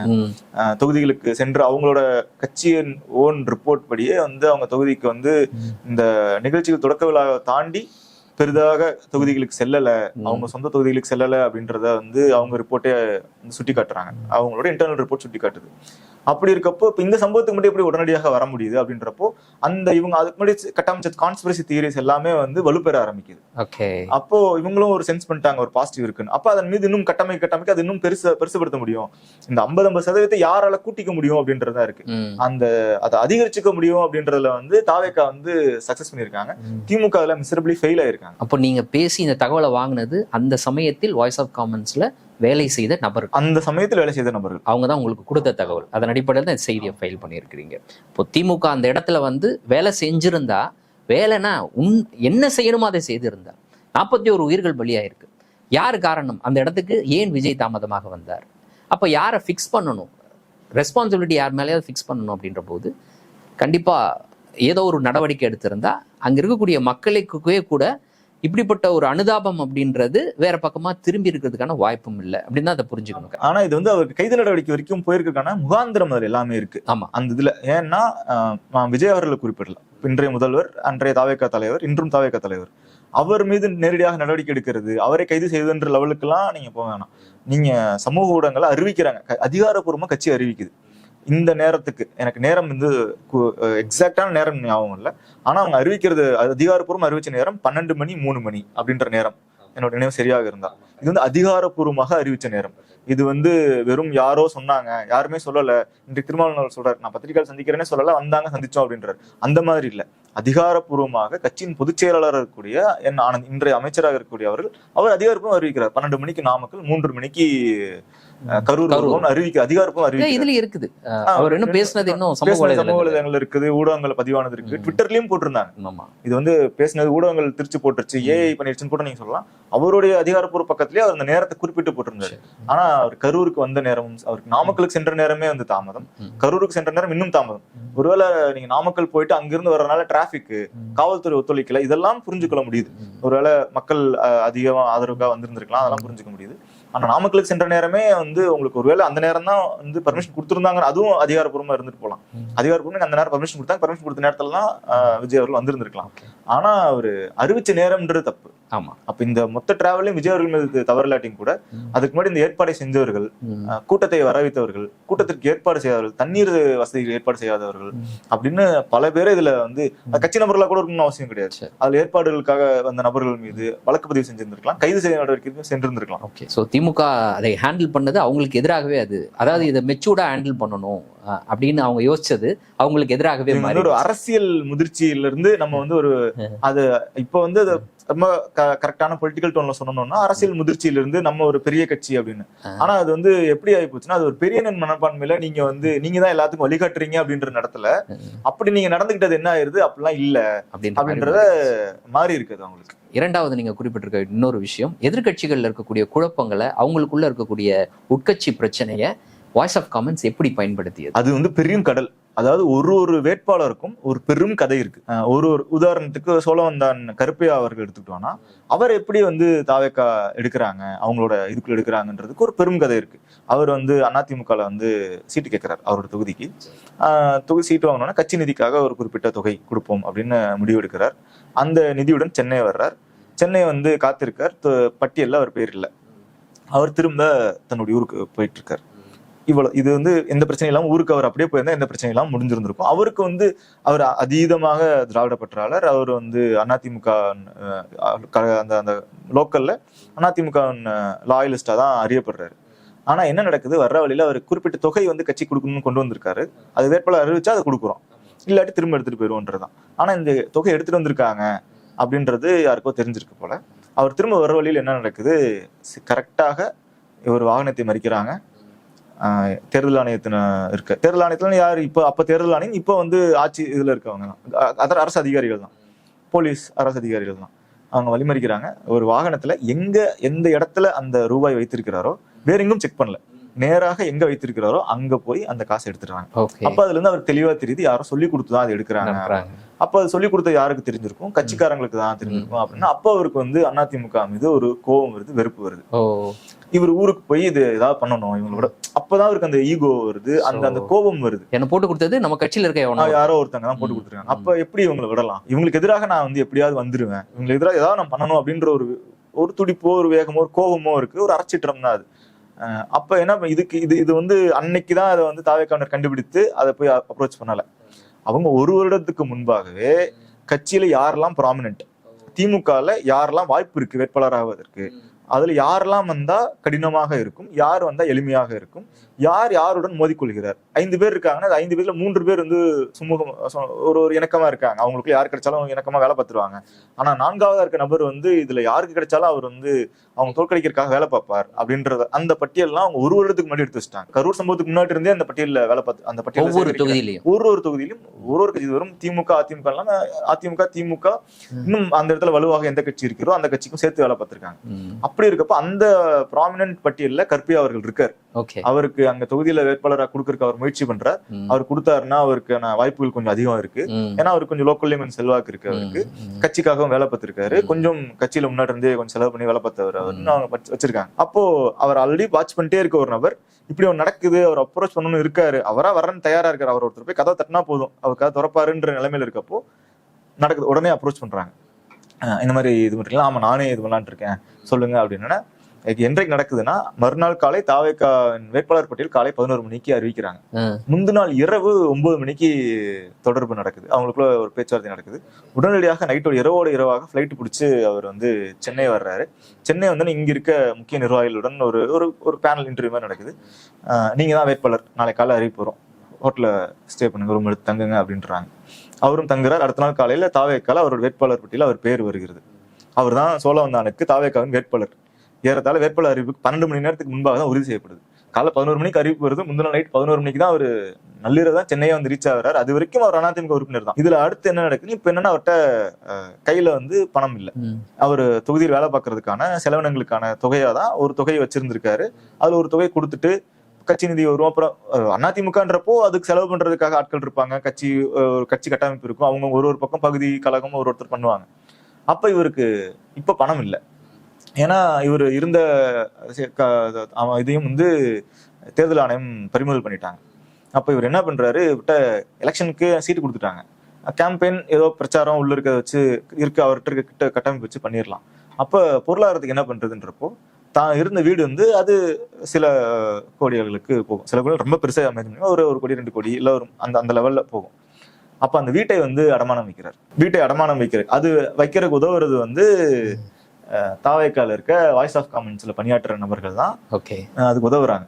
தொகுதிகளுக்கு சென்று அவங்களோட கட்சியின் ஓன் ரிப்போர்ட் படியே வந்து அவங்க தொகுதிக்கு வந்து இந்த நிகழ்ச்சிகள் தொடக்க விழா தாண்டி பெரிதாக தொகுதிகளுக்கு செல்லல, அவங்க சொந்த தொகுதிகளுக்கு செல்லல அப்படின்றத வந்து அவங்க ரிப்போர்ட்டே சுட்டி காட்டுறாங்க, அவங்களோட இன்டர்னல் ரிப்போர்ட் சுட்டி காட்டுது. அப்படி இருக்கப்போ இப்ப இந்த சம்பவத்துக்கு மட்டும் எப்படி உடனடியாக வர முடியுது அப்படின்றப்போ அந்த இவங்க அதுக்கு முன்னாடி கட்டமைச்ச கான்ஸ்பிரசி தியரிஸ் எல்லாமே வந்து வலுப்பெற ஆரம்பிக்குது. அப்போ இவங்களும் ஒரு சென்ஸ் பண்ணிட்டாங்க ஒரு பாசிட்டிவ் இருக்குன்னு. அப்ப அதன் மீது இன்னும் கட்டமைக்க அது இன்னும் பெருசுபடுத்த முடியும். இந்த 50% யாரால கூட்டிக்க முடியும் அப்படின்றதா இருக்கு. அதை அதிகரிச்சுக்க முடியும் அப்படின்றதுல வந்து தாவேக்கா வந்து சக்சஸ் பண்ணிருக்காங்க, திமுக அதுல மிசரபிளி ஃபெயில் ஆயிருக்காங்க. அப்போ நீங்க பேசி இந்த தகவலை வாங்கினது அந்த சமயத்தில் வாய்ஸ் ஆஃப் காமன்ஸ்ல வேலை செய்த நபர்கள், அந்த சமயத்தில் வேலை செய்த நபர்கள் அவங்க தான் உங்களுக்கு கொடுத்த தகவல். அதன் அடிப்படையில் தான் செய்தியை ஃபைல் பண்ணியிருக்கிறீங்க. இப்போ திமுக அந்த இடத்துல வந்து வேலை செஞ்சிருந்தா, வேலைனா என்ன செய்யணுமோ அதை செய்திருந்தா, 41 உயிர்கள் பலியாயிருக்கு. யார் காரணம்? அந்த இடத்துக்கு ஏன் விஜய் தாமதமாக வந்தார்? அப்போ யாரை ஃபிக்ஸ் பண்ணணும், ரெஸ்பான்சிபிலிட்டி யார் மேலேயாவது ஃபிக்ஸ் பண்ணணும் அப்படின்ற போது கண்டிப்பா ஏதோ ஒரு நடவடிக்கை எடுத்திருந்தா அங்க இருக்கக்கூடிய மக்களுக்கே கூட இப்படிப்பட்ட ஒரு அனுதாபம் அப்படின்றது வேற பக்கமா திரும்பி இருக்கிறதுக்கான வாய்ப்பும் இல்லை அப்படின்னு தான் அதை புரிஞ்சுக்கணும். ஆனா இது வந்து அவருக்கு கைது நடவடிக்கை வரைக்கும் போயிருக்கான முகாந்திரம் அதுல எல்லாமே இருக்கு. ஆமா, அந்த இதுல ஏன்னா விஜய் அவர்களை குறிப்பிடலாம், இன்றைய முதல்வர், அன்றைய தாவேக்கா தலைவர், இன்றும் தாவேக்கா தலைவர், அவர் மீது நேரடியாக நடவடிக்கை எடுக்கிறது, அவரை கைது செய்வதுன்ற லெவலுக்குலாம் நீங்க போக வேணாம். நீங்க சமூக ஊடகங்களை அறிவிக்கிறாங்க, அதிகாரப்பூர்வமா கட்சி அறிவிக்குது இந்த நேரத்துக்கு. எனக்கு நேரம் வந்து எக்ஸாக்டான நேரம் ஞாபகம் இல்லை, ஆனா அவங்க அறிவிக்கிறது அதிகாரப்பூர்வம் அறிவிச்ச நேரம் 12 மணி 3 மணி அப்படின்ற நேரம் என்னோட நினைவு சரியாக இருந்தா. இது வந்து அதிகாரப்பூர்வமாக அறிவிச்ச நேரம். இது வந்து வெறும் யாரோ சொன்னாங்க, யாருமே சொல்லல. இன்றைக்கு திருமாவளவன் சொல்றாரு, நான் பத்திரிகையாளர் சந்திக்கிறேன்னே சொல்லல, வந்தாங்க சந்திச்சோம் அப்படின்றாரு. அந்த மாதிரி இல்ல, அதிகாரப்பூர்வமாக கட்சியின் பொதுச் செயலாளராக இருக்கக்கூடிய ஆனந்த், இன்றைய அமைச்சராக இருக்கக்கூடிய அவர் அதிகாரப்பூர்வம் அறிவிக்கிறார். 12 மணிக்கு நாமக்கல், 3 மணிக்கு கரூர் அறிவிக்க அதிகாரப்பூர்வம் அறிவிக்க இதுல இருக்குது. அவர் இன்னும் பேசினது இன்னும் சமூக வலைதளங்கள் இருக்குது, ஊடகங்கள் பதிவானது இருக்கு, ட்விட்டர்லயும் போட்டிருந்தாங்க. இது வந்து பேசினது ஊடகங்கள் திருச்சி போட்டுருச்சு, ஏஐ பண்ணிருச்சுன்னு கூட நீங்க சொல்லலாம். அவருடைய அதிகாரப்பூர்வ பக்கத்திலேயே அவர் அந்த நேரத்தை குறிப்பிட்டு போட்டிருந்தாரு. ஆனா அவர் கரூருக்கு வந்த நேரமும், அவருக்கு நாமக்கலுக்கு சென்ற நேரமே வந்து தாமதம், கரூருக்கு சென்ற நேரம் இன்னும் தாமதம். ஒருவேளை நீங்க நாமக்கல் போயிட்டு அங்கிருந்து வர்றதுனால டிராபிக், காவல்துறை ஒத்துழைக்கல, இதெல்லாம் புரிஞ்சுக்கொள்ள முடியுது. ஒருவேளை மக்கள் அதிகமா ஆதரவுக்காக வந்திருந்திருக்கலாம், அதெல்லாம் புரிஞ்சுக்க முடியுது. ஆனா நாமக்கலுக்கு சென்ற நேரமே வந்து உங்களுக்கு ஒருவேளை அந்த நேரம் தான் வந்து பர்மிஷன் கொடுத்துருந்தாங்க, அதுவும் அதிகாரப்பூர்வமா இருந்துட்டு போகலாம். அதிகாரப்பூர்வம் அந்த நேரம் பர்மிஷன் கொடுத்தாங்க, பர்மிஷன் கொடுத்த நேரத்துல தான் விஜய் அவர்கள் வந்திருந்திருக்கலாம். ஆனா அவரு அறிவிச்ச நேரம்ன்றது தப்பு. ஆமா, அப்ப இந்த மொத்த டிராவலையும் விஜய் அவர்கள் மீது தவறில்லாட்டியும் கூட அதுக்கு முன்னாடி இந்த ஏற்பாடை செஞ்சவர்கள், கூட்டத்தை வரவைத்தவர்கள், கூட்டத்திற்கு ஏற்பாடு செய்யாதவர்கள், தண்ணீர் வசதிகள் ஏற்பாடு செய்யாதவர்கள் அப்படின்னு பல பேர் இதுல வந்து கட்சி நபர்களா கூட இருக்கணும்னு அவசியம் கிடையாது. அதுல ஏற்பாடுகளுக்காக வந்த நபர்கள் மீது வழக்கு பதிவு செஞ்சிருந்திருக்கலாம், கைது செய்ய நடவடிக்கை சென்றிருந்திருக்கலாம். ஓகே, ஸோ திமுக அதை ஹேண்டில் பண்ணது அவங்களுக்கு எதிராகவே, அதாவது இதை மெச்சூர்டா ஹேண்டில் பண்ணணும் அப்படின்னு அவங்க யோசிச்சது அவங்களுக்கு எதிராகவே. ஒரு அரசியல் முதிர்ச்சியில இருந்து நம்ம வந்து ஒரு அது இப்ப வந்து ரொம்ப கரெக்டான பொலிட்டிக்கல் டோன்ல சொன்னோம்னா அரசியல் முதிர்ச்சியில இருந்து நம்ம ஒரு பெரிய கட்சி அப்படின்னு. ஆனா அது வந்து எப்படி ஆகி போச்சுன்னா, அது ஒரு பெரிய மனப்பான்மையில நீங்க தான் எல்லாத்துக்கும் வழிகாட்டுறீங்க அப்படின்ற இடத்துல அப்படி நீங்க நடந்துகிட்டது என்ன ஆயிருது, அப்படிலாம் இல்ல அப்படின்றத மாறி இருக்குது அவங்களுக்கு. இரண்டாவது நீங்க குறிப்பிட்டிருக்க இன்னொரு விஷயம், எதிர்கட்சிகள்ல இருக்கக்கூடிய குழப்பங்களை, அவங்களுக்குள்ள இருக்கக்கூடிய உட்கட்சி பிரச்சனையை வாய்ஸ் ஆஃப் காமன்ஸ் எப்படி பயன்படுத்தியது? அது வந்து பெரும் கடல். அதாவது ஒரு வேட்பாளருக்கும் ஒரு பெரும் கதை இருக்கு. ஒரு உதாரணத்துக்கு சோழவந்தான் கருப்பையா அவர்கள் எடுத்துக்கிட்டோம்னா, அவர் எப்படி வந்து தாவேக்கா எடுக்கிறாங்க, அவங்களோட இதுக்குள்ள எடுக்கிறாங்கன்றதுக்கு ஒரு பெரும் கதை இருக்கு. அவர் வந்து அதிமுகல வந்து சீட்டு கேட்கிறார், அவரோட தொகுதிக்கு தொகுதி சீட்டு வாங்கணும்னா கட்சி நிதிக்காக ஒரு குறிப்பிட்ட தொகை கொடுப்போம் அப்படின்னு முடிவு எடுக்கிறார். அந்த நிதியுடன் சென்னை வர்றார். சென்னை வந்து காத்திருக்கார், பட்டியல்ல அவர் பேர் இல்லை. அவர் திரும்ப தன்னுடைய ஊருக்கு போயிட்டு இருக்கார். இவ்வளவு இது வந்து எந்த பிரச்சனையும் இல்லாம ஊருக்கு அவர் அப்படியே போயிருந்தா எந்த பிரச்சனையும் இல்லாம முடிஞ்சிருந்திருக்கும். அவருக்கு வந்து அவர் அதீதமாக திராவிட பற்றாளர். அவர் வந்து அதிமுக அந்த அந்த லோக்கல்ல அதிமுக லாயலிஸ்டா தான் அறியப்படுறாரு. ஆனா என்ன நடக்குது, வர்ற வழியில அவர் குறிப்பிட்ட தொகை வந்து கட்சி கொடுக்கணும்னு கொண்டு வந்திருக்காரு. அது வேட்பாளர் அறிவிச்சா அதை கொடுக்குறோம், இல்லாட்டி திரும்ப எடுத்துட்டு போயிடுவோன்றதுதான். ஆனா இந்த தொகை எடுத்துட்டு வந்திருக்காங்க அப்படின்றது யாருக்கோ தெரிஞ்சிருக்கு போல. அவர் திரும்ப வர்ற வழியில் என்ன நடக்குது, கரெக்டாக ஒரு வாகனத்தை மறிக்கிறாங்க. தேர்தல் ஆணையத்தின இருக்க தேர்தல் ஆணையத்துல யார் இப்போ அப்ப தேர்தல் ஆணையம் இப்போ வந்து ஆட்சி இதுல இருக்கவங்க தான், அரசு அதிகாரிகள் தான், போலீஸ் அரசு அதிகாரிகள் தான். அவங்க வழிமறிக்கிறாங்க. ஒரு வாகனத்துல எந்த இடத்துல அந்த ரூபாய் வைத்திருக்கிறாரோ வேற எங்கும் செக் பண்ணல, நேராக எங்க வைத்திருக்கிறாரோ அங்க போய் அந்த காசை எடுத்துடுறாங்க. அப்ப அதுல இருந்து அவர் தெளிவா தெரியுது யாரும் சொல்லி கொடுத்துதான் அது எடுக்கிறாங்க. அப்ப அது சொல்லி கொடுத்த யாருக்கு தெரிஞ்சிருக்கும், கட்சிக்காரங்களுக்கு தான் தெரிஞ்சிருக்கும் அப்படின்னா அப்ப அவருக்கு வந்து அதிமுக மீது ஒரு கோபம் வருது, வெறுப்பு வருது. இவர் ஊருக்கு போய் இது ஏதாவது பண்ணணும் இவங்களோட, அப்பதான் அவருக்கு அந்த ஈகோ வருது, அந்த கோபம் வருது. என்ன போட்டு கொடுத்தது நம்ம கட்சியில இருக்க யாரோ ஒருத்தங்க தான் போட்டு கொடுத்துருக்காங்க. அப்ப எப்படி இவங்களை விடலாம், இவங்களுக்கு எதிராக நான் வந்து எப்படியாவது வந்துருவேன், இவங்களுக்கு எதிராக ஏதாவது நான் பண்ணணும் அப்படின்ற ஒரு துடிப்போ ஒரு வேகமோ ஒரு கோபமோ இருக்கு, ஒரு அரைச்சிட்டம் தான் அது. அப்ப என்ன இது வந்து அன்னைக்குதான் அதை வந்து தாவேக்காவினர் கண்டுபிடித்து அதை போய் அப்ரோச் பண்ணல. அவங்க ஒரு வருடத்துக்கு முன்பாகவே கட்சியில யாரெல்லாம் ப்ராமினென்ட், திமுகல யாரெல்லாம் வாய்ப்பு இருக்கு வேட்பாளர் ஆவதற்கு, அதுல யாரெல்லாம் வந்தா கடினமாக இருக்கும், யார் வந்தா எளிமையாக இருக்கும், யார் யாருடன் மோதிக்கொள்கிறார். 5 பேர் இருக்காங்கன்னா 5 பேர்ல 3 பேர் வந்து சுமூகம் ஒரு இணக்கமா இருக்காங்க, அவங்களுக்கு யார் கிடைச்சாலும் இணக்கமா வேலை பார்த்துருவாங்க. ஆனா 4ஆவதா இருக்க நபர் வந்து இதுல யாருக்கு கிடைச்சாலும் அவர் வந்து அவங்க தோற்கடிக்கிறதுக்காக வேலை பார்ப்பார் அப்படின்றத அந்த பட்டியல்லாம் அவங்க ஒரு வருடத்துக்கு முன்னாடி எடுத்து வச்சிட்டாங்க. கரூர் சம்பவத்துக்கு முன்னாடி இருந்தே அந்த பட்டியல வேலை பார்த்து அந்த பட்டியல் ஒவ்வொரு தொகுதியிலும் ஒரு கட்சி வரும். திமுக அதிமுக இல்லாம அதிமுக திமுக இன்னும் அந்த இடத்துல வலுவாக எந்த கட்சி இருக்கிறோ அந்த கட்சிக்கும் சேர்த்து வேலை பார்த்திருக்காங்க. அப்படி இருக்கப்ப அந்த ப்ராமினன்ட் பட்டியல்ல கற்பி அவர்கள் இருக்காரு. அவருக்கு அங்க தொகுதியில வேட்பாளராக கொடுக்கறதுக்கு அவர் முயற்சி பண்றார். அவர் கொடுத்தாருன்னா அவருக்கான வாய்ப்புகள் கொஞ்சம் அதிகம் இருக்கு. ஏன்னா அவருக்கு கொஞ்சம் லோக்கல்லையும் கொஞ்சம் செல்வாக்கு இருக்கு, அவருக்கு கட்சிக்காகவும் வேலை பார்த்திருக்காரு, கொஞ்சம் கட்சியில முன்னாடி இருந்தே கொஞ்சம் செலவு பண்ணி வேலை பார்த்தவர் அவர்னு அவங்க வச்சிருக்காங்க. அப்போ அவர் ஆல்ரெடி வாட்ச் பண்ணிட்டே இருக்க ஒரு நபர், இப்படி ஒன்று நடக்குது, அவர் அப்ரோச் பண்ணணும்னு இருக்காரு, அவரா வரன்னு தயாரா இருக்காரு. அவர் ஒருத்தர் போய் கதவை தட்டினா போதும் அவர் கதை திறப்பாருன்ற நிலைமையில இருக்கப்போ நடக்குது. உடனே அப்ரோச் பண்றாங்க, இந்த மாதிரி இது மட்டும் ஆமா நானே இது விளாண்டு இருக்கேன் சொல்லுங்க அப்படின்னா. என்றைக்கு நடக்குதுன்னா மறுநாள் காலை தாவேகா வேட்பாளர் பட்டியல் காலை 11 மணிக்கு அறிவிக்கிறாங்க. முந்தின நாள் இரவு 9 மணிக்கு தொடர்பு நடக்குது, அவங்களுக்குள்ள ஒரு பேச்சுவார்த்தை நடக்குது. உடனடியாக நைட்டோட இரவாக ஃபிளைட் பிடிச்சு அவர் வந்து சென்னை வர்றாரு. சென்னை வந்து இங்க இருக்க முக்கிய நிர்வாகிகளுடன் ஒரு பேனல் இன்டர்வியூ மாதிரி நடக்குது. நீங்க தான் வேட்பாளர், நாளை காலை அறிவிப்பு வரும், ஹோட்டல்ல ஸ்டே பண்ணுங்க, ரூம் எடுத்து தங்குங்க அப்படின்றாங்க. அவரும் தங்குறார். அடுத்த நாள் காலையில தாவேக்கால அவரோட வேட்பாளர் பட்டியல அவர் பேர் வருகிறது. அவர் தான் சோழவந்தானுக்கு தாவேக்காவின் வேட்பாளர். ஏறத்தாழ வேட்பாளர் அறிவிப்பு 12 மணி நேரத்துக்கு முன்பாக தான் உறுதி செய்யப்படுது. காலை 11 மணிக்கு அறிவிப்பு வருது. முந்தின நைட் 11 மணிக்கு தான் அவர் நள்ளிரவு தான் சென்னையை வந்து ரீச் ஆகிறார். அது வரைக்கும் அவர் அதிமுக உறுப்பினர் தான். இதுல அடுத்து என்ன நடக்குது, இப்ப என்னன்னா அவர்கிட்ட கையில வந்து பணம் இல்லை. அவர் தொகுதியில் வேலை பார்க்கறதுக்கான செலவினங்களுக்கான தொகையா தான் ஒரு தொகையை வச்சிருந்திருக்காரு. அதுல ஒரு தொகை கொடுத்துட்டு கட்சி நிதி வரும். அப்புறம் அதிமுகன்றப்போ அதுக்கு செலவு பண்றதுக்காக ஆட்கள் இருப்பாங்க, கட்சி கட்டமைப்பு இருக்கும், அவங்க ஒரு பக்கம் பகுதி கழகம் ஒருத்தர் பண்ணுவாங்க. அப்ப இவருக்கு இப்ப பணம் இல்லை. ஏன்னா இவர் இருந்த இதையும் வந்து தேர்தல் ஆணையம் பறிமுதல் பண்ணிட்டாங்க. அப்ப இவர் என்ன பண்றாரு, இவர்கிட்ட எலெக்ஷனுக்கு சீட்டு கொடுத்துட்டாங்க, கேம்பெயின் ஏதோ பிரச்சாரம் உள்ள இருக்க வச்சு அவர்கிட்ட கிட்ட கட்டமைப்பு வச்சு பண்ணிடலாம். அப்ப பொருளாதாரத்துக்கு என்ன பண்றதுன்றப்போ தான் இருந்த வீடு வந்து அது சில கோடிகளுக்கு போகும். சில கோடி ரொம்ப பெருசா அமைச்சு ஒரு கோடி 2 கோடி இல்ல ஒரு அந்த லெவல்ல போகும். அப்ப அந்த வீட்டை வந்து அடமானம் வைக்கிறார். அது வைக்கிறதுக்கு உதவுறது வந்து தாவேக்கால இருக்க வாய்ஸ் ஆஃப் காமன்ஸ்ல பணியாற்றுற நபர்கள் தான் அதுக்கு உதவுறாங்க.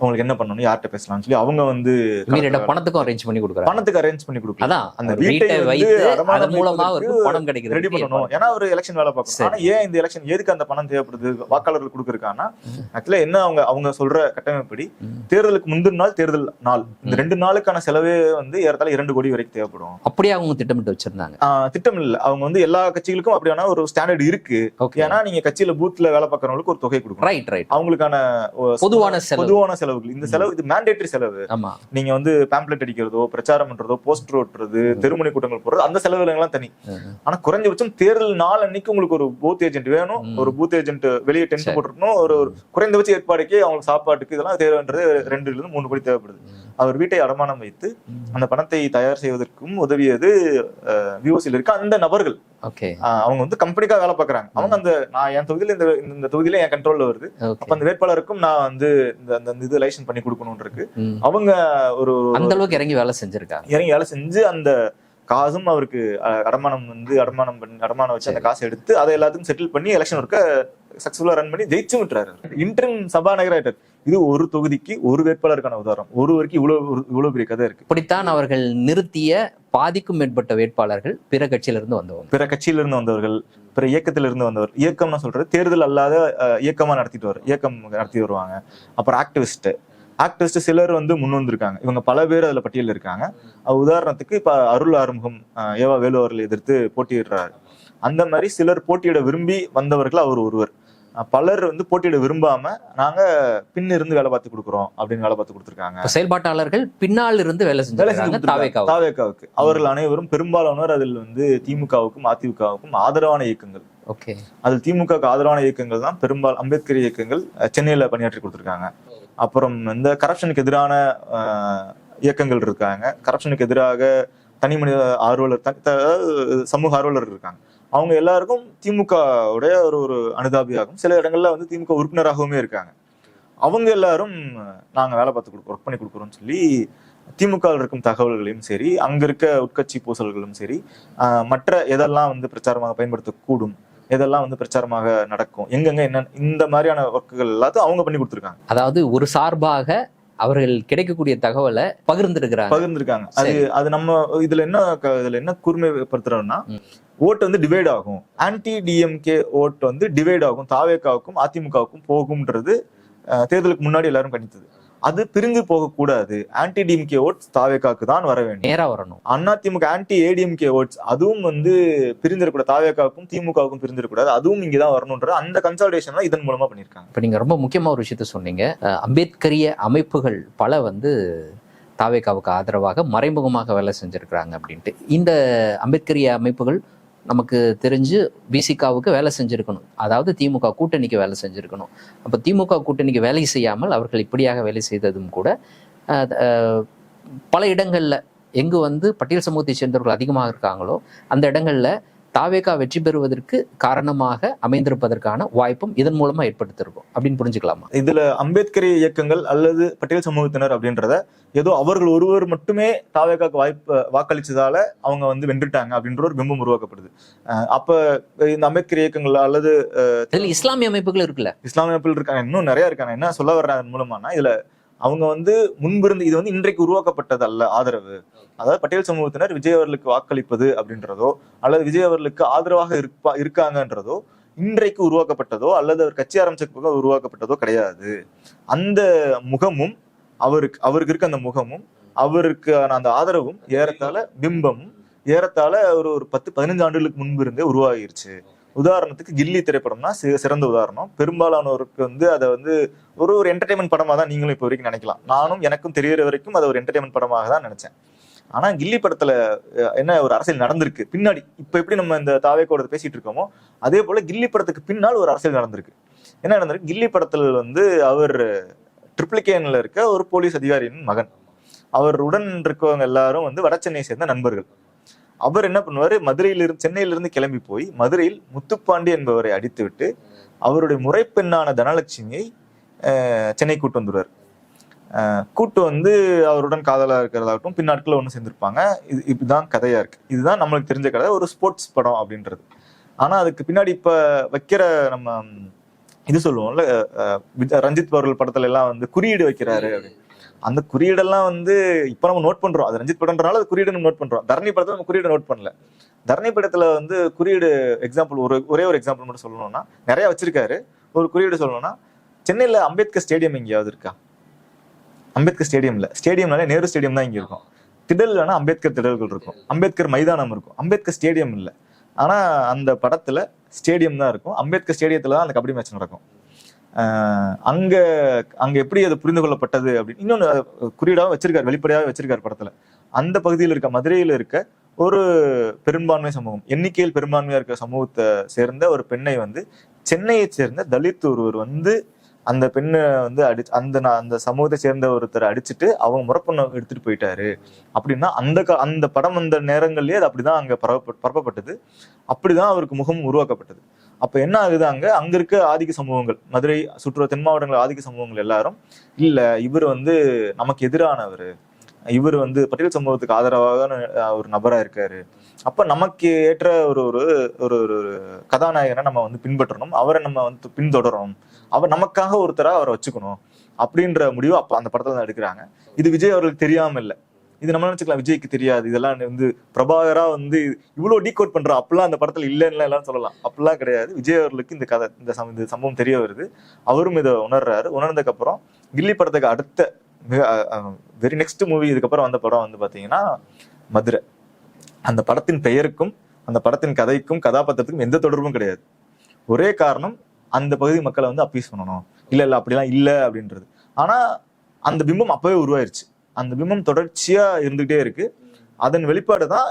உங்களுக்கு என்ன பண்ணணும், யார்கிட்ட பேசலாம்னு சொல்லி அவங்க வந்து பணத்துக்கும் அரேஞ்ச் பண்ணி கொடுக்குறாங்க. பணத்துக்கு அரேஞ்ச் பண்ணி கொடுக்கலாம். அந்த வீட்டை ரெடி பண்ணணும். ஏன்னா ஒரு எலெக்ஷன் வேலை பார்க்கணும். ஆனா ஏன் இந்த எலெக்ஷன் எதுக்கு அந்த பணம் தேவைப்படுது வாக்காளர்கள் கொடுக்குறதுக்கான ஆக்சுவலா என்ன அவங்க சொல்ற கட்டமைப்படி தேர்தலுக்கு முந்தின நாள் தேர்தல் நாள் இந்த 2 நாளுக்கான செலவே வந்து ஏறத்தாழ 2 கோடி வரைக்கும் தேவைப்படும். அப்படியே அவங்க திட்டமிட்டு வச்சிருந்தாங்க. திட்டம் இல்ல, அவங்க வந்து எல்லா கட்சிகளுக்கும் அப்படியான ஒரு ஸ்டாண்டர்ட் இருக்கு. ஏன்னா நீங்க கட்சியில பூத்ல வேலை பார்க்கறவங்களுக்கு ஒரு தொகை கொடுக்கணும். அவங்களுக்கான பொதுவான செலவுகள். இந்த செலவு இது மேண்டேட்டரி செலவு. நீங்க வந்து பேம்ப்ளெட் அடிக்கிறதோ, பிரச்சாரம் பண்றதோ, போஸ்டர் ஓட்டுறது, தெருமுனை கூட்டங்கள் போடுறது, அந்த செலவுகள் எல்லாம் தனி. ஆனா குறைஞ்சபட்சம் தேர்தல் நாள் அன்னைக்கு உங்களுக்கு ஒரு பூத் ஏஜென்ட் வேணும். ஒரு பூத் ஏஜென்ட் வெளியே டென்ட் போட்டுருக்கணும். ஒரு குறைந்தபட்ச ஏற்பாடுக்கு அவங்களுக்கு சாப்பாட்டுக்கு இதெல்லாம் தேவைன்றது 2 to 3 கோடி தேவைப்படுது. அவர் வீட்டை அடமானம் வைத்து அந்த பணத்தை தயார் செய்வதற்கும் உதவியது விஓசியில் இருக்க அந்த நபர்கள். ஓகே. அவங்க வந்து கம்பெனிக்காக வேலை பார்க்கறாங்க. அவங்க அந்த நான் என் தொகுதியில இந்த தொகுதியில என் கண்ட்ரோல்ல வருது, அப்ப அந்த வேட்பாளருக்கும் நான் வந்து இந்த இது லைசன்ஸ் பண்ணி கொடுக்கணும்னு இருக்கு. அவங்க ஒரு அந்த அளவுக்கு இறங்கி வேலை செஞ்சு அந்த காசும் அவருக்கு அடமானம் வச்சு அந்த காசை எடுத்து அதை எல்லாத்துக்கும் செட்டில் பண்ணி எலெக்ஷன் ஒர்க்க சக்சஸ்ஃபுல்லா ரன் பண்ணி ஜெயிச்சு விட்டுறாரு. இன்டர்ன் சபாநாயகர். இது ஒரு தொகுதிக்கு ஒரு வேட்பாளருக்கான உதாரணம். ஒருவருக்கு இவ்வளவு பெரிய கதை இருக்கு. இப்படித்தான் அவர்கள் நிறுத்திய பாதிக்கும் மேற்பட்ட வேட்பாளர்கள் பிற கட்சியிலிருந்து வந்தவர்கள், பிற இயக்கத்திலிருந்து வந்தவர். இயக்கம்னு சொல்றது தேர்தல் அல்லாத இயக்கம் நடத்தி வருவாங்க. அப்புறம் ஆக்டிவிஸ்ட் சிலர் வந்து முன் வந்திருக்காங்க. இவங்க பல பேர் அதுல பட்டியலில் இருக்காங்க. உதாரணத்துக்கு இப்ப அருள் ஆறுமுகம் ஏவா வேலு அவர்கள் எதிர்த்து போட்டியிடுறாரு. அந்த மாதிரி சிலர் போட்டியிட விரும்பி வந்தவர்கள் அவர் ஒருவர். பலர் வந்து போட்டியிட விரும்பாம நாங்க பின்ன இருந்து வேலை பார்த்து கொடுக்குறோம் அப்படின்னு வேலை பார்த்து கொடுத்துருக்காங்க. செயல்பாட்டாளர்கள் பின்னால் இருந்து வேலை செஞ்சாங்க தாவேகாவுக்கு. அவர்கள் அனைவரும் பெரும்பாலானோர் அதில் வந்து திமுகவுக்கும் அதிமுகவுக்கும் ஆதரவான இயக்கங்கள். ஓகே. அதில் திமுகவுக்கு ஆதரவான இயக்கங்கள் தான் பெரும்பாலும் அம்பேத்கர் இயக்கங்கள் சென்னையில பணியாற்றி கொடுத்துருக்காங்க. அப்புறம் இந்த கரப்ஷனுக்கு எதிரான இயக்கங்கள் இருக்காங்க. கரப்ஷனுக்கு எதிராக தனி மனித ஆர்வலர், சமூக ஆர்வலர் இருக்காங்க. அவங்க எல்லாருக்கும் திமுக உடைய ஒரு அனுதாபியாகும். சில இடங்கள்ல வந்து திமுக உறுப்பினராகவுமே இருக்காங்க. அவங்க எல்லாரும் நாங்க வேலை பார்த்து கொடுக்குறோம், ஒர்க் பண்ணி கொடுக்குறோம்னு சொல்லி திமுக இருக்கும் தகவல்களையும் சரி, அங்க இருக்க உட்கட்சி பூசல்களும் சரி, மற்ற எதெல்லாம் வந்து பிரச்சாரமாக பயன்படுத்தக்கூடும், எதெல்லாம் வந்து பிரச்சாரமாக நடக்கும், எங்கெங்க என்ன, இந்த மாதிரியான ஒர்க்குகள் எல்லாத்தையும் அவங்க பண்ணி கொடுத்துருக்காங்க. அதாவது ஒரு சார்பாக அவர்கள் கிடைக்கக்கூடிய தகவலை பகிர்ந்திருக்காங்க. அது நம்ம இதுல என்ன கூர்மைப்படுத்துறோம்னா, ஓட்டு வந்து டிவைட் ஆகும். ஆன்டி டிஎம்கே ஓட்டு வந்து டிவைட் ஆகும். தாவேகாவுக்கும் அதிமுகவுக்கும் போகும்ன்றது தேர்தலுக்கு முன்னாடி எல்லாரும் கணித்தது. அது பிரிஞ்சு போகக்கூடாது. ஆன்டி டிஎம்கே ஓட்ஸ் தாவேகாவுக்கு தான் வர வேண்டும், நேரா வரணும். அதிமுக ஆன்டி ஏடிஎம்கே ஓட்ஸ் அதுவும் வந்து பிரிஞ்சிடக்கூடாது. தாவேகாவுக்கும் திமுகவுக்கும் பிரிஞ்சிடக்கூடாது, அதுவும் இங்கதான் வரணும்ன்றது அந்த கன்சால்டேஷன் தான் இதன் மூலமா பண்ணிருக்காங்க. இப்ப நீங்க ரொம்ப முக்கியமான ஒரு விஷயத்த சொன்னீங்க. அம்பேத்கரிய அமைப்புகள் பல வந்து தாவேகாவுக்கு ஆதரவாக மறைமுகமாக வேலை செஞ்சிருக்கிறாங்க அப்படின்ட்டு. இந்த அம்பேத்கரிய அமைப்புகள் நமக்கு தெரிஞ்சு பிசிகாவுக்கு வேலை செஞ்சிருக்கணும், அதாவது திமுக கூட்டணிக்கு வேலை செஞ்சிருக்கணும். அப்போ திமுக கூட்டணிக்கு வேலை செய்யாமல் அவர்கள் இப்படியாக வேலை செய்ததும் கூட பல இடங்கள்ல எங்கு வந்து பட்டியல் சமூகத்தை சேர்ந்தவர்கள் அதிகமாக இருக்காங்களோ அந்த இடங்கள்ல தாவேகா வெற்றி பெறுவதற்கு காரணமாக அமைந்திருப்பதற்கான வாய்ப்பும் இதன் மூலமா ஏற்படுத்திருக்கும் அப்படின்னு புரிஞ்சுக்கலாமா? இதுல அம்பேத்கரிய இயக்கங்கள் அல்லது பட்டியல் சமூகத்தினர் அப்படின்றத ஏதோ அவர்கள் ஒருவர் மட்டுமே தாவேகாவுக்கு வாக்களிச்சதால அவங்க வந்து வென்றுட்டாங்க அப்படின்ற ஒரு பிம்பம் உருவாக்கப்படுது. அப்ப இந்த அம்பேத்கர் இயக்கங்கள் அல்லது இஸ்லாமிய அமைப்புகள் இருக்குல்ல, இஸ்லாமிய அமைப்புகள் இருக்காங்க, இன்னும் நிறைய இருக்காங்க. என்ன சொல்ல வர்றாங்க மூலமானா, இதுல அவங்க வந்து முன்பிருந்து இது வந்து இன்றைக்கு உருவாக்கப்பட்டது அல்ல ஆதரவு. அதாவது பட்டியல் சமூகத்தினர் விஜய் அவர்களுக்கு வாக்களிப்பது அப்படின்றதோ அல்லது விஜய் அவர்களுக்கு ஆதரவாக இருக்காங்கன்றதோ இன்றைக்கு உருவாக்கப்பட்டதோ அல்லது அவர் கட்சி ஆரம்பிச்ச உருவாக்கப்பட்டதோ கிடையாது. அந்த முகமும் அவருக்கு இருக்க அந்த முகமும் அவருக்கு அந்த ஆதரவும் ஏறத்தாழ பிம்பமும் ஏறத்தாழ ஒரு 10-15 ஆண்டுகளுக்கு முன்பு இருந்தே உருவாகிருச்சு. உதாரணத்துக்கு கில்லி திரைப்படம்னா சிறந்த உதாரணம். பெரும்பாலானோருக்கு வந்து அதை வந்து ஒரு என்டர்டைன்மெண்ட் படமா தான் நீங்களும் இப்போ வரைக்கும் நினைக்கலாம். நானும் எனக்கும் தெரியற வரைக்கும் அதை ஒரு என்டர்டைன்மெண்ட் படமாக தான் நினைச்சேன். ஆனா கில்லி படத்துல என்ன ஒரு அரசியல் நடந்திருக்கு பின்னாடி. இப்ப எப்படி நம்ம இந்த தாவேகோட பேசிட்டு இருக்கோமோ அதே போல கில்லி படத்துக்கு பின்னால் ஒரு அரசியல் நடந்திருக்கு. என்ன நடந்திருக்கு? கில்லி படத்துல வந்து அவர் ட்ரிப்ளிகேன்ல இருக்க ஒரு போலீஸ் அதிகாரியின் மகன். அவருடன் இருக்கவங்க எல்லாரும் வந்து வட சென்னை சேர்ந்த நண்பர்கள். அவர் என்ன பண்ணுவாரு, சென்னையிலிருந்து கிளம்பி போய் மதுரையில் முத்துப்பாண்டி என்பவரை அடித்து விட்டு அவருடைய முறைப்பெண்ணான தனலட்சுமியை சென்னை கூட்டு வந்துடுவார். கூட்டு வந்து அவருடன் காதலா இருக்கிறதாகட்டும் பின்னாட்கள் ஒன்று சேர்ந்திருப்பாங்க. இப்படிதான் கதையா இருக்கு. இதுதான் நம்மளுக்கு தெரிஞ்ச கதை, ஒரு ஸ்போர்ட்ஸ் படம் அப்படின்றது. ஆனா அதுக்கு பின்னாடி இப்ப வைக்கிற நம்ம இது சொல்லுவோம்ல, ரஞ்சித் அவர்கள் படத்துல எல்லாம் வந்து குறியீடு வைக்கிறாரு அப்படின்னு. அந்த குறியீடெல்லாம் வந்து இப்ப நம்ம நோட் பண்றோம். அது ரஞ்சித் படம்ன்றனால அது குறியீடு நோட் பண்றோம். தரணி படத்துல நம்ம குறியீடு நோட் பண்ணல. தரணி படத்துல வந்து குறியீடு எக்ஸாம்பிள் ஒரே ஒரு எக்ஸாம்பிள் மட்டும் சொல்லணும்னா, நிறைய வச்சிருக்காரு. ஒரு குறியீடு சொல்லணும்னா, சென்னையில அம்பேத்கர் ஸ்டேடியம் எங்கேயாவது இருக்கா? அம்பேத்கர் ஸ்டேடியம்னாலே நேரு ஸ்டேடியம் தான் இங்க இருக்கும். திடல்னா அம்பேத்கர் திடல்கள் இருக்கும், அம்பேத்கர் மைதானம் இருக்கும், அம்பேத்கர் ஸ்டேடியம் இல்லை. ஆனா அந்த படத்துல ஸ்டேடியம் தான் இருக்கும். அம்பேத்கர் ஸ்டேடியத்துல தான் அந்த கபடி மேட்ச் நடக்கும். அங்க எப்படி அது புரிந்து கொள்ளப்பட்டது அப்படின்னு இன்னொன்னு குறியீடாக வச்சிருக்காரு, வெளிப்படையாக வச்சிருக்காரு படத்துல. அந்த பகுதியில் இருக்க மதுரையில இருக்க ஒரு பெரும்பான்மை சமூகம், எண்ணிக்கையில் பெரும்பான்மையா இருக்க சமூகத்தை சேர்ந்த ஒரு பெண்ணை வந்து சென்னையை சேர்ந்த தலித் ஒருவர் வந்து அந்த பெண்ணை வந்து அந்த சமூகத்தை சேர்ந்த ஒருத்தரை அடிச்சுட்டு அவங்க முறப்பொண்ணை எடுத்துட்டு போயிட்டாரு அப்படின்னா அந்த படம் அந்த நேரங்கள்லயே அது அப்படிதான் அங்க பரப்பப்பட்டது. அப்படிதான் அவருக்கு முகம் உருவாக்கப்பட்டது. அப்ப என்ன ஆகுது, அங்க இருக்க ஆதிக்க சமூகங்கள், மதுரை சுற்றுலா தென் மாவட்டங்கள் ஆதிக்க சமூகங்கள் எல்லாரும் இல்ல இவர் வந்து நமக்கு எதிரானவர், இவர் வந்து பட்டியல் சமூகத்துக்கு ஆதரவாக ஒரு நபரா இருக்காரு, அப்ப நமக்கு ஏற்ற ஒரு ஒரு ஒரு ஒரு கதாநாயகனை நம்ம வந்து பின்பற்றணும், அவரை நம்ம வந்து பின்தொடரணும், அவர் நமக்காக ஒருத்தரா அவரை வச்சுக்கணும் அப்படின்ற முடிவு அப்ப அந்த படத்துல தான் எடுக்கிறாங்க. இது விஜய் அவர்களுக்கு தெரியாம இல்லை. இது நம்ம நினைச்சுக்கலாம் விஜய்க்கு தெரியாது, இதெல்லாம் வந்து பிரபாகரா வந்து இவ்வளவு டீகோட் பண்றோம் அப்படிலாம் அந்த படத்துல இல்லைன்னு எல்லாம் சொல்லலாம். அப்படிலாம் கிடையாது. விஜய் அவர்களுக்கு இந்த கதை இந்த சம்பவம் தெரிய வருது. அவரும் இதை உணர்றாரு. உணர்ந்ததுக்கு அப்புறம் கில்லி படத்துக்கு அடுத்த வெரி நெக்ஸ்ட் மூவி இதுக்கப்புறம் வந்த படம் வந்து பாத்தீங்கன்னா மதுரை. அந்த படத்தின் பெயருக்கும் அந்த படத்தின் கதைக்கும் கதாபாத்திரத்துக்கும் எந்த தொடர்பும் கிடையாது. ஒரே காரணம், அந்த பகுதி மக்களை வந்து அப்பீஸ் பண்ணணும், இல்ல அப்படிலாம் இல்லை அப்படின்றது. ஆனா அந்த பிம்பம் அப்பவே உருவாயிருச்சு. அந்த பிம்பம் தொடர்ச்சியா இருந்துகிட்டே இருக்கு. அதன் வெளிப்பாடு தான்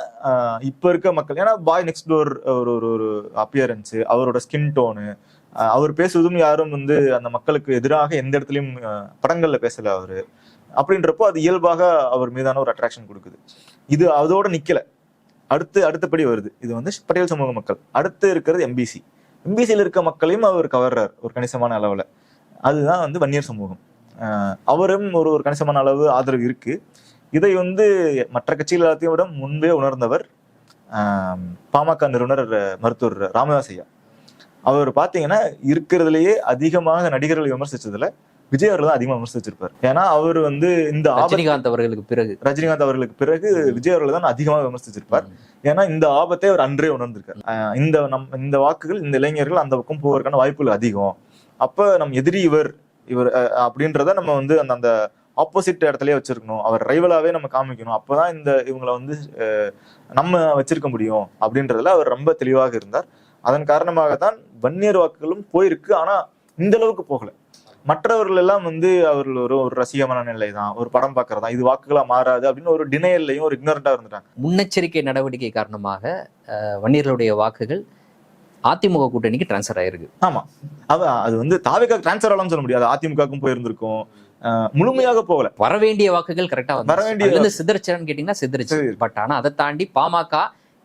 இப்ப இருக்க மக்கள். ஏன்னா பாய் நெக்ஸ்ட் டோர் ஒரு ஒரு அப்பியரன்ஸ், அவரோட ஸ்கின் டோனு, அவர் பேசுவதும் யாரும் வந்து அந்த மக்களுக்கு எதிராக எந்த இடத்துலயும் படங்கள்ல பேசல அவரு அப்படின்றப்போ அது இயல்பாக அவர் மீதான ஒரு அட்ராக்ஷன் கொடுக்குது. இது அதோட நிக்கல, அடுத்தபடி வருது. இது வந்து பட்டியல் சமூக மக்கள். அடுத்து இருக்கிறது எம்பிசியில் இருக்க மக்களையும் அவர் கவர்றார் ஒரு கணிசமான அளவுல. அதுதான் வந்து வன்னியர் சமூகம். அவரும் ஒரு கணிசமான அளவு ஆதரவு இருக்கு. இதை வந்து மற்ற கட்சிகள் எல்லாத்தையும் விட முன்பே உணர்ந்தவர் பாமக நிறுவனர் மருத்துவர் ராமதாஸ் ஐயா. அவர் பாத்தீங்கன்னா இருக்கிறதுலயே அதிகமாக நடிகர்களை விமர்சிச்சதுல விஜய் அவர்கள் தான் அதிகமா விமர்சிச்சிருப்பார். ஏன்னா அவர் வந்து இந்த ரஜினிகாந்த் அவர்களுக்கு பிறகு விஜய் அவர்கள் தான் அதிகமாக விமர்சிச்சிருப்பார். ஏன்னா இந்த ஆபத்தை அவர் அன்றே உணர்ந்திருக்கார். இந்த வாக்குகள் இந்த இளைஞர்கள் அந்த பக்கம் போவதற்கான வாய்ப்புகள் அதிகம். அப்ப நம் எதிரி இவர் அப்படின்றத நம்ம வந்து அந்த ஆப்போசிட் இடத்துலயே வச்சிருக்கணும், அவர் ரைவலாவே நம்ம காமிக்கணும், அப்பதான் இவங்களை வந்து நம்ம வச்சிருக்க முடியும் அப்படின்றதுல அவர் ரொம்ப தெளிவாக இருந்தார். அதன் காரணமாகத்தான் வன்னியர் வாக்குகளும் போயிருக்கு. ஆனா இந்த அளவுக்கு போகல. மற்றவர்கள் எல்லாம் வந்து அவர்கள் ஒரு ரசிகமான நிலை தான், ஒரு படம் பார்க்கறதா, இது வாக்குகளா மாறாது அப்படின்னு ஒரு டினையல்லையும் ஒரு இக்னரண்டா இருந்துட்டாங்க. முன்னெச்சரிக்கை நடவடிக்கை காரணமாக வன்னியர்களுடைய வாக்குகள் அதிமுக கூட்டணிக்கு டிரான்ஸ்பர் ஆயிருக்கு. ஆமா, அது வந்து தாவேக்கா டிரான்ஸ்பர் ஆகலாம்னு சொல்ல முடியாது. அதிமுகவுக்கும் போயிருந்திருக்கும், முழுமையாக போகல. வர வேண்டிய வாக்குகள் கரெக்டா வர வேண்டிய சிதறிச்சான்னு கேட்டீங்கன்னா சிதறிச்சு. பட் ஆனா அதை தாண்டி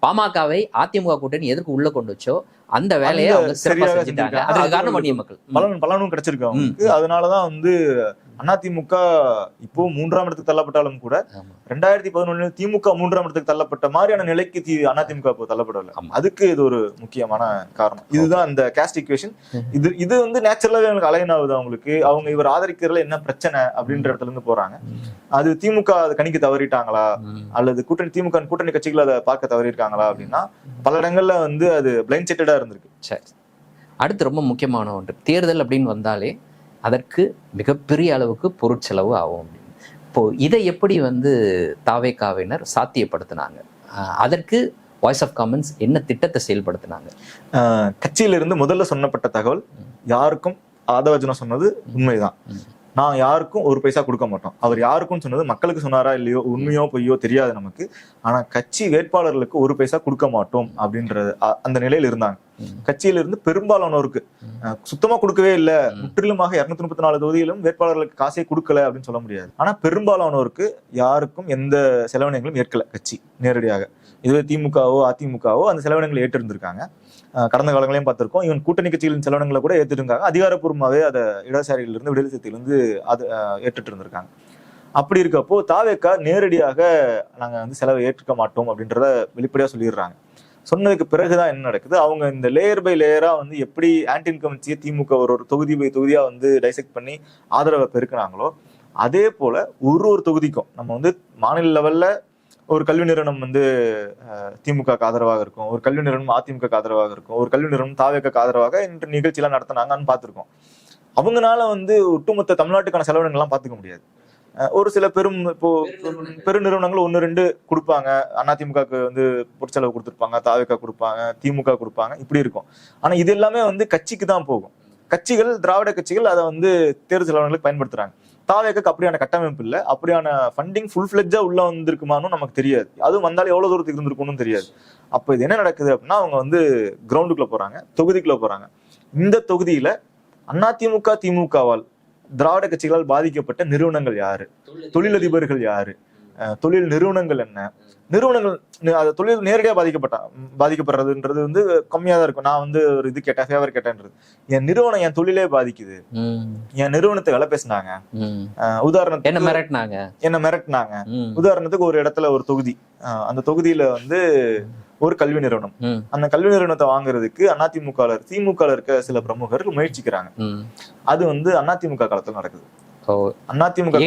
பாமகவை அதிமுக கூட்டணி எதற்கு உள்ள கொண்டு வச்சோ அந்த வேலையை அவங்க சிறப்பாக செஞ்சுட்டாங்க. அதுக்கு காரணம் வன்னிய மக்கள் பலனும் கிடைச்சிருக்கு அவங்களுக்கு. அதனாலதான் வந்து அதிமுக இப்போ 3ஆம் இடத்துக்கு தள்ளப்பட்டாலும் கூட 2011 திமுக 3ஆம் இடத்துக்கு தள்ளப்பட்ட மாதிரியான நிலைக்கு அதிமுக இப்போ தள்ளப்படல. அதுக்கு இது ஒரு முக்கியமான காரணம். இதுதான் இந்த காஸ்ட் ஈக்குவேஷன். இது வந்து நேச்சுரலாவே எனக்கு அலைன் ஆகுது அவங்களுக்கு. அவங்க இவர் ஆதரிக்கிறதுல என்ன பிரச்சனை அப்படின்ற இடத்துல இருந்து போறாங்க. அது திமுக அதை கணிக்க தவறிட்டாங்களா, அல்லது திமுக கூட்டணி கட்சிகள் அதை பார்க்க தவறிருக்காங்களா அப்படின்னா பல இடங்கள்ல வந்து அது பிளைண்ட் செட்டடா இருந்திருக்கு. சரி, அடுத்து ரொம்ப முக்கியமான ஒன்று, தேர்தல் அப்படின்னு வந்தாலே அதற்கு மிகப்பெரிய அளவுக்கு பொருட்செலவு ஆகும். இப்போ இதை எப்படி வந்து தாவேகாவினர் சாத்தியப்படுத்தினாங்க? அதற்கு வாய்ஸ் ஆஃப் காமன்ஸ் என்ன திட்டத்தை செயல்படுத்தினாங்க? கட்சியிலிருந்து முதல்ல சொன்னப்பட்ட தகவல் யாருக்கும் ஆதவர்ஜுனா சொன்னது உண்மைதான். நான் யாருக்கும் ஒரு பைசா கொடுக்க மாட்டோம். அவர் யாருக்கும் சொன்னது மக்களுக்கு சொன்னாரா இல்லையோ, உண்மையோ பொய்யோ தெரியாது நமக்கு. ஆனா கட்சி வேட்பாளர்களுக்கு ஒரு பைசா கொடுக்க மாட்டோம் அப்படின்றது அந்த நிலையில இருந்தாங்க. கட்சியில இருந்து பெரும்பாலானோருக்கு சுத்தமா கொடுக்கவே இல்லை, முற்றிலுமாக 234 தொகுதியிலும் வேட்பாளர்களுக்கு காசே கொடுக்கல அப்படின்னு சொல்ல முடியாது. ஆனா பெரும்பாலானோருக்கு யாருக்கும் எந்த செலவினங்களும் ஏற்கல கட்சி நேரடியாக. இதுவே திமுகவோ அதிமுகவோ அந்த செலவினங்களை ஏற்றிருந்திருக்காங்க. கடந்த காலங்களையும் பார்த்திருக்கோம். இவன் கூட்டணி கட்சிகளின் செலவினங்களை கூட ஏற்றிருக்காங்க. அதிகாரப்பூர்வமாவே அதை இடதுசாரியிலிருந்து விடுதலை சிறுத்தையிலிருந்து அது ஏற்றுட்டு இருந்திருக்காங்க. அப்படி இருக்கப்போ தாவேக்கா நேரடியாக நாங்க வந்து செலவை ஏற்றுக்க மாட்டோம் அப்படின்றத வெளிப்படையா சொல்லிடுறாங்க. சொன்னதுக்கு பிறகுதான் என்ன நடக்குது, அவங்க இந்த லேயர் பை லேயரா வந்து எப்படி ஆன்டி இன்கம்பன்சியை திமுக ஒரு தொகுதி பை தொகுதியா வந்து டைசெக்ட் பண்ணி ஆதரவை பெருக்கினாங்களோ அதே போல ஒரு தொகுதிக்கும் நம்ம வந்து மாநில லெவல்ல ஒரு கல்வி நிறுவனம் வந்து திமுக ஆதரவாக இருக்கும், ஒரு கல்வி நிறுவனம் அதிமுக ஆதரவாக இருக்கும், ஒரு கல்வி நிறுவனம் தாவேக்கு ஆதரவாக இன்று நிகழ்ச்சியெல்லாம் நடத்தினாங்கன்னு பார்த்துருக்கோம். அவங்களால வந்து ஒட்டுமொத்த தமிழ்நாட்டுக்கான செலவினங்கள் எல்லாம் பார்த்துக்க முடியாது. ஒரு சில பெருநிறுவனங்கள் 1-2 கொடுப்பாங்க. அதிமுகவுக்கு வந்து பொருட்செலவு கொடுத்துருப்பாங்க, தாவேக்கா கொடுப்பாங்க, திமுக கொடுப்பாங்க, இப்படி இருக்கும். ஆனா இது எல்லாமே வந்து கட்சிக்கு தான் போகும். கட்சிகள், திராவிட கட்சிகள் அதை வந்து தேர்தல் செலவினங்களுக்கு பயன்படுத்துறாங்க. தாவேக்கு அப்படியான கட்டமைப்பு இல்லை, அப்படியான ஃபண்டிங் ஃபுல் ஃபிளெட்ஜா உள்ள வந்திருக்குமானும் நமக்கு தெரியாது. அதுவும் வந்தாலும் எவ்வளவு தூரத்துக்கு இருந்திருக்கும்னு தெரியாது. அப்ப இது என்ன நடக்குது அப்படின்னா அவங்க வந்து கிரவுண்டுக்குள்ள போறாங்க, தொகுதிக்குள்ள போறாங்க. இந்த தொகுதியில அதிமுக திமுகவால் திராவிட கட்சிகளால் பாதிக்கப்பட்ட நிறுவனங்கள் யாரு, தொழிலதிபர்கள் யாரு, தொழில் நிறுவனங்கள் என்ன, நிறுவனங்கள் தொழில் நேரடியா பாதிக்கப்படுறதுன்றது வந்து கம்மியா தான் இருக்கும். நான் வந்து ஒரு இது கேட்டேன், ஃபேவர் கேட்டேன்றது. என் நிறுவனம் என் தொழிலே பாதிக்குது, என் நிறுவனத்தை வேலை பேசினாங்க, உதாரணத்துக்கு என்ன மிரட்டினாங்க. உதாரணத்துக்கு ஒரு இடத்துல ஒரு தொகுதி, அந்த தொகுதியில வந்து ஒரு கல்வி நிறுவனம், அந்த கல்வி நிறுவனத்தை வாங்குறதுக்கு திமுக இருக்க சில பிரமுகர்கள் முயற்சிக்கிறாங்க. அது வந்து அதிமுக காலத்துல நடக்குது. அதிமுக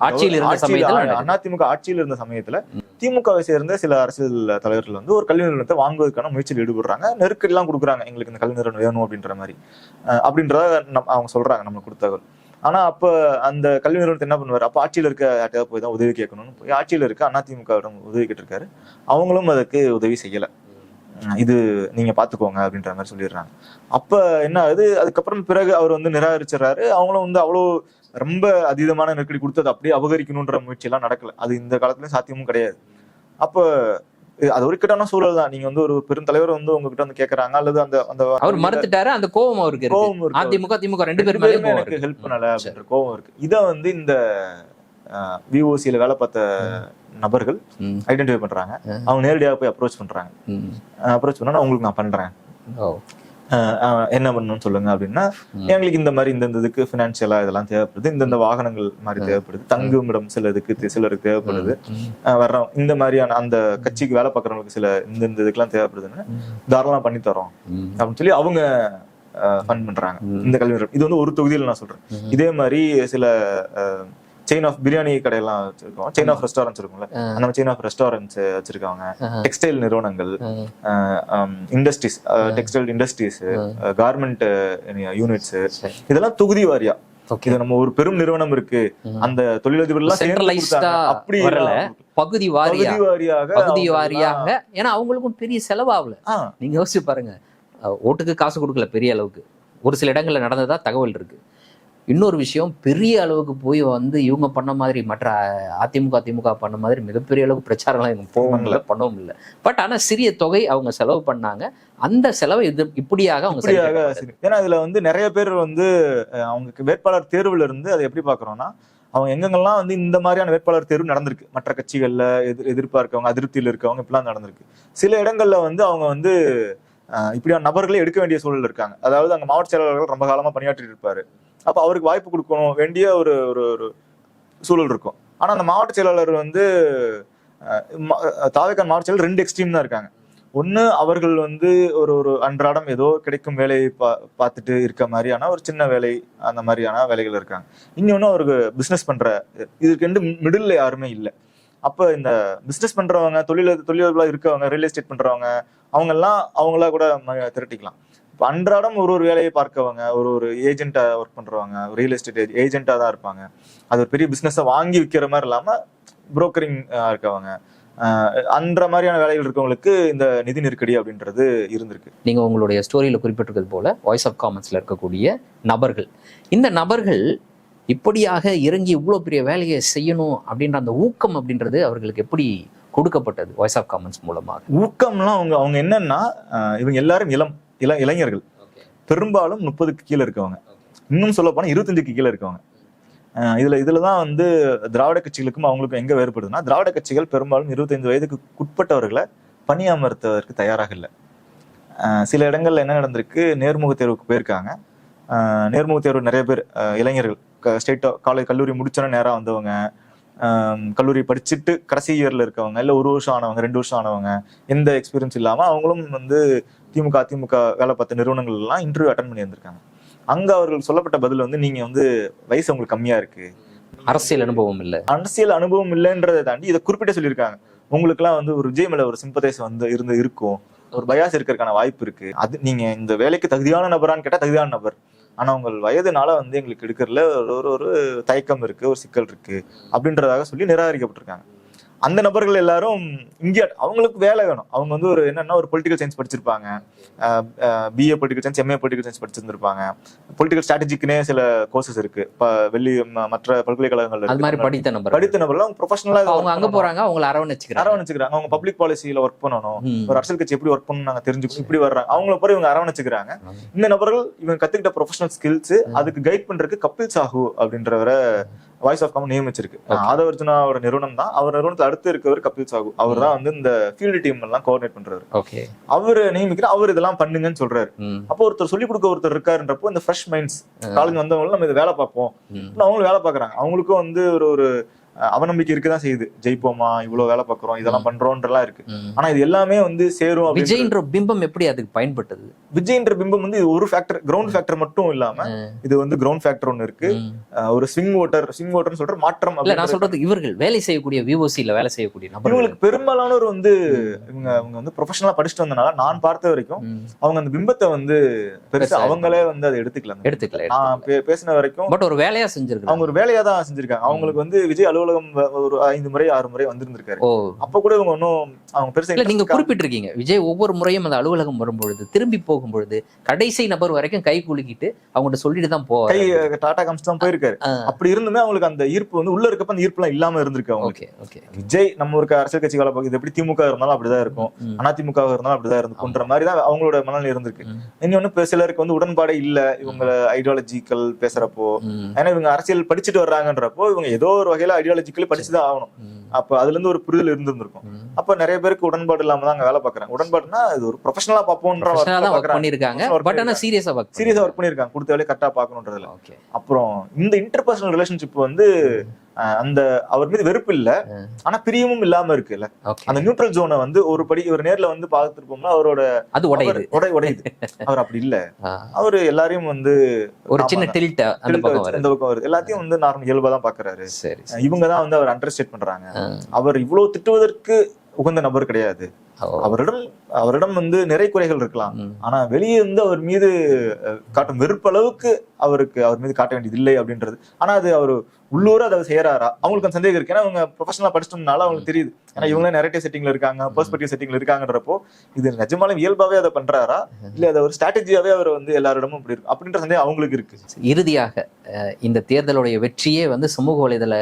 ஆட்சியில் இருந்த சமயத்துல திமுகவை சேர்ந்த சில அரசியல் தலைவர்கள் வந்து ஒரு கல்வி நிறுவனத்தை வாங்குவதற்கான முயற்சியில் ஈடுபடுறாங்க. நெருக்கடி எல்லாம் கொடுக்குறாங்க, எங்களுக்கு இந்த கல்வி நிறுவனம் வேணும் அப்படின்ற மாதிரி. அப்படின்றத அவங்க சொல்றாங்க நம்ம கொடுத்தவர்கள். ஆனா அப்ப அந்த கல்வி நிறுவனத்தை என்ன பண்ணுவாரு, அப்ப ஆட்சியில் இருக்க யார்ட்டையாவது போய் தான் உதவி கேட்கணும்னு போய் ஆட்சியில் இருக்க அதிமுகவிடம் உதவி கேட்டிருக்காரு. அவங்களும் அதுக்கு உதவி செய்யல. இது நீங்க பாத்துக்கோங்க அப்படின்ற மாதிரி சொல்லிடுறாங்க. அப்ப என்ன ஆகுது, அதுக்கப்புறம் பிறகு அவர் வந்து நிராகரிச்சிடறாரு. அவங்களும் வந்து அவ்வளவு ரொம்ப அதீதமான நெருக்கடி கொடுத்து அதை அப்படியே அபகரிக்கணும்ன்ற முயற்சி எல்லாம் நடக்கல. அது இந்த காலத்துலயும் சாத்தியமும் கிடையாது. அப்ப அது ஒரு இக்கட்டான சூழல் தான். நீங்க வந்து ஒரு பெருந்தலைவர் வந்து உங்ககிட்ட வந்து கேக்குறாங்க, அல்லது அந்த அந்த அவர் மறுத்துட்டாரு, அந்த கோபம் அவருக்கு இருக்கு. அதிமுக திமுக ரெண்டு பேருமே எனக்கு ஹெல்ப் பண்ணல அப்படின்ற கோபம் இருக்கு. இத வந்து இந்த விஓசியில வேலை பார்த்த நபர்கள் ஐடென்டிஃபை பண்றாங்க. அவங்க நேரடியாக போய் அப்ரோச் பண்றாங்க. அப்ரோச் பண்ணா உங்களுக்கு நான் பண்றேன், என்ன பண்ணணும்னு சொல்லுங்க அப்படின்னா, எங்களுக்கு இந்த மாதிரி இந்த இதுக்கு பினான்சியலா இதெல்லாம் தேவைப்படுது, இந்த வாகனங்கள் மாதிரி தேவைப்படுது, தங்குமிடம் சிலருக்கு தேவைப்படுது, வர்றோம் இந்த மாதிரியான அந்த கட்சிக்கு வேலை பார்க்கறவங்களுக்கு சில இந்த இதுக்கெல்லாம் தேவைப்படுதுன்னு தாராளமா பண்ணி தரோம் அப்படின்னு சொல்லி அவங்க ஃபண்ட் பண்றாங்க இந்த கல்வி நிறுவனம். இது வந்து ஒரு தொகுதியில் நான் சொல்றேன். இதே மாதிரி சில செயின் ஆஃப் பிரியாணி கடையெல்லாம் வச்சிருக்கோம், செயின் ஆஃப் ரெஸ்டாரண்ட்ஸ் இருக்கும்ல, அந்த செயின் ஆஃப் ரெஸ்டாரண்ட்ஸ் வச்சிருக்காங்க. டெக்ஸ்டைல் நிறுவனங்கள், industries, textile industries, garment units, இதெல்லாம் தொகுதி வாரியா. இது நம்ம ஒரு பெரும் நிறுவனம் இருக்கு, அந்த தொழிலதிபர் எல்லாம் அப்படி பகுதி வாரியாக. ஏன்னா அவங்களுக்கும் பெரிய செலவாகல. நீங்க யோசிச்சு பாருங்க, ஓட்டுக்கு காசு கொடுக்கல பெரிய அளவுக்கு, ஒரு சில இடங்கள்ல நடந்ததா தகவல் இருக்கு. இன்னொரு விஷயம், பெரிய அளவுக்கு போய் வந்து இவங்க பண்ண மாதிரி, மற்ற திமுக பண்ண மாதிரி மிகப்பெரிய அளவுக்கு பிரச்சாரம்லாம் இவங்க போகவும் இல்லை, பண்ணவும் இல்லை. பட் ஆனா சிறிய தொகை அவங்க செலவு பண்ணாங்க. அந்த செலவை இப்படியாக அவங்க ஏன்னா இதுல வந்து நிறைய பேர் வந்து அவங்க வேட்பாளர் தேர்வுல இருந்து அதை எப்படி பாக்குறோம்னா, அவங்க எங்கெங்கெல்லாம் வந்து இந்த மாதிரியான வேட்பாளர் தேர்வு நடந்திருக்கு, மற்ற கட்சிகள்ல எதிர்ப்பா இருக்கவங்க, அதிருப்தியில் இருக்கவங்க, இப்படிலாம் நடந்திருக்கு. சில இடங்கள்ல வந்து அவங்க வந்து இப்படியான நபர்களே எடுக்க வேண்டிய சூழல் இருக்காங்க. அதாவது அங்க மாவட்ட செயலாளர்கள் ரொம்ப காலமா பணியாற்றிட்டு இருப்பாரு, அப்ப அவருக்கு வாய்ப்பு கொடுக்கணும் வேண்டிய ஒரு ஒரு சூழல் இருக்கும். ஆனா அந்த மாவட்ட செயலாளர் வந்து தாவேகா மாவட்ட செயலர் 2 எக்ஸ்ட்ரீம் தான் இருக்காங்க. ஒண்ணு, அவர்கள் வந்து ஒரு அன்றாடம் ஏதோ கிடைக்கும் வேலையை பார்த்துட்டு இருக்க மாதிரியான ஒரு சின்ன வேலை, அந்த மாதிரியான வேலைகள் இருக்காங்க. இன்னொன்னு அவருக்கு பிசினஸ் பண்ற, இதுக்கு ரெண்டு மிடில் யாருமே இல்லை. அப்ப இந்த பிசினஸ் பண்றவங்க, தொழிலதிபர்களா இருக்கவங்க, ரியல் எஸ்டேட் பண்றவங்க, அவங்களா கூட திரட்டிக்கலாம். இப்போ அன்றாடம் ஒரு வேலையை பார்க்கவங்க, ஒரு ஏஜென்ட்டா ஒர்க் பண்றவங்க, ரியல் எஸ்டேட் ஏஜென்ட்டா தான் இருப்பாங்க. அது ஒரு பெரிய பிசினஸை வாங்கி விற்கிற மாதிரி இல்லாம புரோக்கரிங் இருக்கவங்க, அந்த மாதிரியான வேலைகள் இருக்கவங்களுக்கு இந்த நிதி நெருக்கடி அப்படின்றது இருந்திருக்கு. நீங்க உங்களுடைய ஸ்டோரியில குறிப்பிட்டிருக்கிறது போல வாய்ஸ் ஆஃப் காமன்ஸ்ல இருக்கக்கூடிய நபர்கள், இந்த நபர்கள் இப்படியாக இறங்கி இவ்வளவு பெரிய வேலையை செய்யணும் அப்படின்ற அந்த ஊக்கம் அப்படின்றது அவர்களுக்கு எப்படி கொடுக்கப்பட்டது வாய்ஸ் ஆஃப் காமன்ஸ் மூலமாக? ஊக்கம்லாம் அவங்க என்னன்னா, இவங்க எல்லாரும் இளைஞர்கள், பெரும்பாலும் 30க்கு கீழே இருக்கவங்க, இன்னும் சொல்ல போனா 25க்கு கீழே இருக்கவங்க. இதுலதான் வந்து திராவிட கட்சிகளுக்கும் அவங்களுக்கும் எங்க வேறுபடுதுன்னா, திராவிட கட்சிகள் பெரும்பாலும் 25 வயதுக்கு உட்பட்டவர்களை பணியமர்த்துவதற்கு தயாராக இல்லை. சில இடங்கள்ல என்ன நடந்திருக்கு, நேர்முக தேர்வுக்கு போயிருக்காங்க. நேர்முக தேர்வு நிறைய பேர் இளைஞர்கள், ஸ்டேட் காலேஜ் கல்லூரி முடிச்சோன்னா நேரா வந்தவங்க, கல்லூரி படிச்சுட்டு கடைசி இயர்ல இருக்கவங்க, இல்ல 1 வருஷம் ஆனவங்க, 2 வருஷம் ஆனவங்க, எந்த எக்ஸ்பீரியன்ஸ் இல்லாம அவங்களும் வந்து அதிமுக வேலை பார்த்த நிறுவனங்கள் எல்லாம் இன்டர்வியூ அட்டன் பண்ணி வந்திருக்காங்க. அங்க அவர்கள் சொல்லப்பட்ட பதில் வந்து, நீங்க வந்து வயசு உங்களுக்கு கம்மியா இருக்கு, அரசியல் அனுபவம் இல்லைன்றதை தாண்டி இதை குறிப்பிட்ட சொல்லியிருக்காங்க. உங்களுக்கு எல்லாம் வந்து ஒரு விஜய் மேல ஒரு சிம்பத்தைஸ் வந்து இருக்கும், ஒரு பயாஸ் இருக்கிறதுக்கான வாய்ப்பு இருக்கு, அது நீங்க இந்த வேலைக்கு தகுதியான நபரான்னு கேட்டா தகுதியான நபர், ஆனா உங்கள் வயதுனால வந்து எங்களுக்கு எடுக்கிறதுல ஒரு தயக்கம் இருக்கு, ஒரு சிக்கல் இருக்கு அப்படின்றதாக சொல்லி நிராகரிக்கப்பட்டிருக்காங்க. அந்த நபர்கள் எல்லாரும் இங்கே அவங்களுக்கு வேலை வேணும். அவங்க வந்து ஒரு என்னன்னா ஒரு பொலிட்டிக்கல் சயின்ஸ் படிச்சிருப்பாங்க, BA political science, MA political science படிச்சிருந்திருப்பாங்க. பொலிட்டிக்கல் ஸ்ட்ராட்டஜிக்குனே சில கோர்சஸ் இருக்கு மற்ற பல்கலைக்கழகங்கள். அது மாதிரி படித்த நபர்கள் அவங்க ப்ரொஃபஷனலா அவங்க அங்க போறாங்க, அவங்களை அரவணைச்சுக்கிறாங்க. அவங்க பப்ளிக் பாலிசியில ஒர்க் பண்ணணும், ஒரு அரசியல் கட்சி எப்படி ஒர்க் பண்ணணும் நாங்க தெரிஞ்சுக்கணும், இப்படி வர்றாங்க. அவங்கள போய் இவங்க அரவணைச்சுக்கிறாங்க. இந்த நபர்கள் இவங்க கத்துக்கிட்ட ப்ரொஃபஷனல் ஸ்கில்ஸ் அதுக்கு கைட் பண்றதுக்கு கபில் சாஹூ அப்படின்றவரை வாய்ஸ் ஆஃப் காமன் நியமிச்சிருக்கு. ஆதவர்ஜுனாவோட நிறுவனம் தான். அவர் நிறுவனத்துல அடுத்து இருக்கவர் கபில் சாஹூ. அவர் தான் வந்து இந்த ஃபீல்டு டீம் எல்லாம் கோஆர்டினேட் பண்றாரு. அவரு நியமிக்கிற அவர் இதெல்லாம் பண்ணுங்கன்னு சொல்றாரு. அப்போ ஒருத்தர் சொல்லிக் கொடுக்க ஒருத்தர் இருக்காருன்றப்போ இந்த ஃப்ரெஷ் மைண்ட்ஸ் காலேஜ் வந்தவங்களும் நம்ம இதை வேலை பார்ப்போம், அவங்களும் வேலை பாக்குறாங்க. அவங்களுக்கும் வந்து ஒரு அவநம்பிக்கை இருக்குதான் செய்யுது. ஜெயிப்போமா, இவ்வளவு வேலை பார்க்கறோம், இதெல்லாம் பண்றோம்ன்றலாம் இருக்கு. ஆனா இது எல்லாமே வந்து சேரும். விஜய்ன்ற பிம்பம் எப்படி அதுக்கு பயன்பட்டது? விஜய்ன்ற பிம்பம் வந்து இது ஒரு ஃபேக்டர், கிரவுண்ட் ஃபேக்டர் மட்டும் இல்லாம இது வந்து கிரவுண்ட் ஃபேக்டர் ஒன்னு இருக்கு. ஒரு ஸ்விங் ஓட்டர்னு சொல்ற மாற்றம். நான் சொல்றது இவர்கள் வேலை செய்யக்கூடிய விஓசில வேலை செய்யக்கூடிய இவங்களுக்கு பெரும்பாலானவர் வந்து அவங்க வந்து ப்ரொஃபஷனலா படிச்சுட்டு வந்தனால நான் பார்த்த வரைக்கும் அவங்க அந்த பிம்பத்தை வந்து பெருசா அவங்களே வந்து அதை எடுத்துக்கல. நான் பேசின வரைக்கும் பட் ஒரு வேலையா செஞ்சிருக்காங்க. அவங்க ஒரு வேலையா தான் செஞ்சிருக்காங்க. அவங்களுக்கு வந்து விஜய் அலுவலகம் ஒரு 5 முறை 6 முறை வந்திருந்திருக்காரு. அப்ப கூட இவங்க ஒன்னும் அவங்க பெருசா நீங்க குறிப்பிட்டிருக்கீங்க விஜய் ஒவ்வொரு முறையும் அந்த அலுவலகம் வரும்பொழுது திரும்பி போகும்பொழுது கடைசி நபர் வரைக்கும் கை குலுக்கிட்டு அவங்ககிட்ட சொல்லிட்டு தான் போவார், கை டாடா காமிச்சு தான் போயிருக்காரு. அப்படி இருந்துமே அவங்களுக்கு அந்த ஈர்ப்பு வந்து உள்ள இருக்கப்ப அந்த ஈர்ப்பு எல்லாம் இல்லாம இருந்திருக்கு அவங்களுக்கு. விஜய் நம்ம ஒரு அரசியல் கட்சி வேலை இது எப்படி திமுக இருந்தாலும் அப்படிதான் இருக்கும், அதிமுக இருந்தாலும் அப்படிதான் இருக்கும்ன்ற மாதிரி தான் அவங்களோட மனநிலை இருந்திருக்கு. இன்னொன்னு சிலருக்கு வந்து உடன்பாடே இல்ல இவங்க ஐடியாலஜிக்கல் பேசுறப்போ. ஏன்னா இவங்க அரசியல் படிச்சுட்டு வர்றாங்கன்றப்போ இவங்க ஏதோ ஒரு வகையில ஐடியாலஜிக்கலி படிச்சுதான் ஆகணும். அப்ப அதுல இருந்து ஒரு புரிதல் இருந்திருக்கும். அப்ப நிறைய பேருக்கு உடன்பாடு இல்லாம தான் வேலை பாக்குறாங்க. உடன்பாடுனா இது ஒரு ப்ரொஃபஷனலா பாப்போம்ன்ற பண்ணிருக்காங்க. பட் ஆனா சீரியஸா ஒர்க் பண்ணிருக்காங்க, கொடுத்த வேலையை கரெக்டா பாக்கணும்ன்றதுல. அப்புறம் இந்த இன்டர்பர்சனல் ரிலேஷன்ஷிப் வந்து அந்த அவர் மீது வெறுப்பு இல்ல, ஆனா பிரியமும் இல்லாம இருக்குல்ல. அந்த நியூட்ரல் ஜோனை வந்து ஒரு படி ஒரு நேர்ல வந்து பார்த்துருப்போம்னா அவரோட அது உடையுது. அவர் அப்படி இல்ல, அவரு எல்லாரையும் வந்து ஒரு சின்ன டில்ட் அந்த பக்கம் வருது. எல்லாத்தையும் வந்து நார்மல் இயல்பா தான் பாக்குறாரு. இவங்க தான் வந்து அவர் அண்டர்ஸ்டேட் பண்றாங்க. அவர் இவ்வளவு திட்டுவதற்கு உகந்த நபர் கிடையாது. அவரிடம் வந்து நிறை குறைகள் இருக்கலாம், ஆனா வெளியே இருந்து அவர் மீது காட்டும் வெறுப்பளவுக்கு அவர் மீது காட்ட வேண்டியது இல்லை அப்படின்றது. ஆனா அது அவர் உள்ளூர அதை செய்யறாரா அவங்களுக்கு அந்த சந்தேகம் இருக்கு. ஏன்னா அவங்க ப்ரொஃபஷனலா படிச்சிட்டோம்னால அவங்களுக்கு தெரியுது. ஏன்னா இவங்களே நெரேட்டிவ் செட்டிங்ல இருக்காங்க, பெர்ஸ்பெக்டிவ் செட்டிங்ல இருக்காங்கன்றப்போ இது நிஜமாலும் இயல்பாவே அதை பண்றாரா இல்ல அதை ஒரு ஸ்ட்ராட்டஜியாவே அவர் வந்து எல்லாரிடமும் இப்படி இருக்கு அப்படின்ற சந்தேகம் அவங்களுக்கு இருக்கு. இறுதியாக இந்த தேர்தலுடைய வெற்றியே வந்து சமூக வலைதள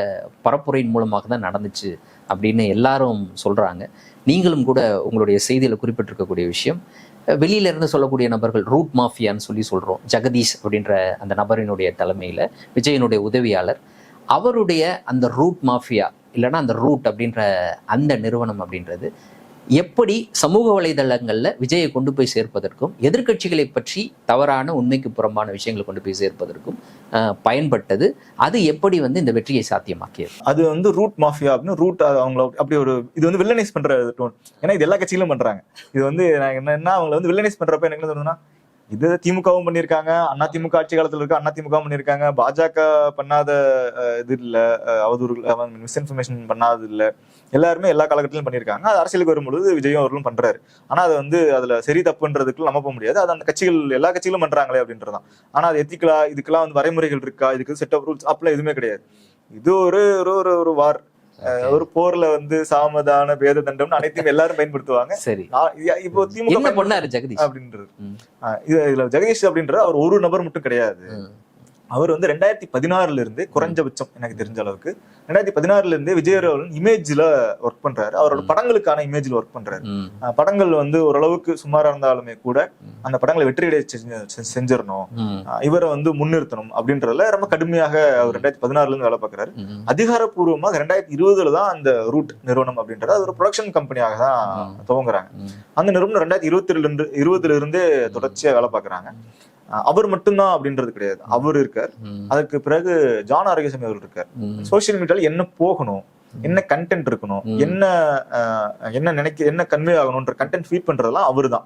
பரப்புரையின் மூலமாக தான் நடந்துச்சு அப்படின்னு எல்லாரும் சொல்றாங்க. நீங்களும் கூட உங்களுடைய செய்தியில குறிப்பிட்டிருக்கக்கூடிய விஷயம், வெளியில இருந்து சொல்லக்கூடிய நபர்கள் ரூட் மாஃபியான்னு சொல்லி சொல்றோம். ஜெகதீஷ் அப்படின்ற அந்த நபரினுடைய தலைமையில விஜயனுடைய உதவியாளர், அவருடைய அந்த ரூட் மாஃபியா இல்லைன்னா அந்த ரூட் அப்படின்ற அந்த நிறுவனம் அப்படின்றது எப்படி சமூக வலைதளங்கள்ல விஜயை கொண்டு போய் சேர்ப்பதற்கும் எதிர்க்கட்சிகளை பற்றி தவறான உண்மைக்கு புறம்பான விஷயங்களை கொண்டு போய் சேர்ப்பதற்கும் பயன்பட்டது, அது எப்படி வந்து இந்த வெற்றியை சாத்தியமாக்கியது? அது வந்து ரூட் மாஃபியா அப்படின்னு ரூட் அவங்கள அப்படி ஒரு இது வந்து வில்லனைஸ் பண்ற டோன். ஏன்னா இது எல்லா கட்சிகளும் பண்றாங்க. இது வந்து என்ன அவங்களை வந்து வில்லனைஸ் பண்றப்ப எனக்கு என்ன தோணுதுன்னா, இது திமுகவும் பண்ணியிருக்காங்க, அதிமுக ஆட்சி காலத்துல இருக்க அதிமுகவும் பண்ணியிருக்காங்க, பாஜக பண்ணாத இது இல்ல, அவதூறு மிஸ்இன்ஃபர்மேஷன் பண்ணாதது இல்ல, எல்லாருமே எல்லா காலகட்டத்திலும் பண்ணியிருக்காங்க. அது அரசியலுக்கு வரும்பொழுது விஜயும் அவர்களும் பண்றாரு. ஆனா அது வந்து அதுல சரி தப்புன்றதுக்குள்ள நம்ம போக முடியாது. அது அந்த கட்சிகள் எல்லா கட்சிகளும் பண்றாங்களே அப்படின்றதான். ஆனா அது எத்திக்கலா, இதுக்கெல்லாம் வந்து வரைமுறைகள் இருக்கா, இதுக்கு செட் ஆஃப் ரூல்ஸ் அப்பெல்லாம் எதுவுமே கிடையாது. இது ஒரு வார், ஒரு போர்ல வந்து சாமதான பேத தண்டம் அனைத்தையும் எல்லாரும் பயன்படுத்துவாங்க. சரி, இப்போ திமுக பண்ணாரு ஜெகதீஷ் அப்படின்றது. இதுல ஜெகதீஷ் அப்படின்றது அவர் ஒரு நபர் மட்டும் கிடையாது. அவர் வந்து 2016 இருந்து குறைஞ்சபட்சம் எனக்கு தெரிஞ்ச அளவுக்கு 2016 இருந்தே விஜயராவன் இமேஜ்ல ஒர்க் பண்றாரு. அவரோட படங்களுக்கான இமேஜ்ல ஒர்க் பண்றாரு. படங்கள் வந்து ஓரளவுக்கு சுமாரா இருந்தாலுமே கூட அந்த படங்களை வெற்றியடைய செஞ்சிடணும், இவரை வந்து முன்னிறுத்தணும் அப்படின்றதுல ரொம்ப கடுமையாக அவர் 2016 இருந்து வேலை பார்க்கிறாரு. அதிகாரப்பூர்வமாக 2020 தான் அந்த ரூட் நிறுவனம் அப்படின்றது அது ஒரு ப்ரொடக்ஷன் கம்பெனியாக தான் துவங்குறாங்க. அந்த நிறுவனம் 2020 இருந்தே தொடர்ச்சியா வேலை பார்க்கறாங்க. அவர் மட்டும்தான் அப்படின்றது கிடையாது, அவர் இருக்கார். அதுக்கு பிறகு ஜான் ஆரோக்கியசாமி அவர் இருக்கார். சோசியல் மீடியால என்ன போகணும், என்ன கண்டென்ட் இருக்கணும், என்ன கன்வே ஆகணும்ன்ற கண்டென்ட் ஃபீட் பண்றதெல்லாம் அவரு தான்.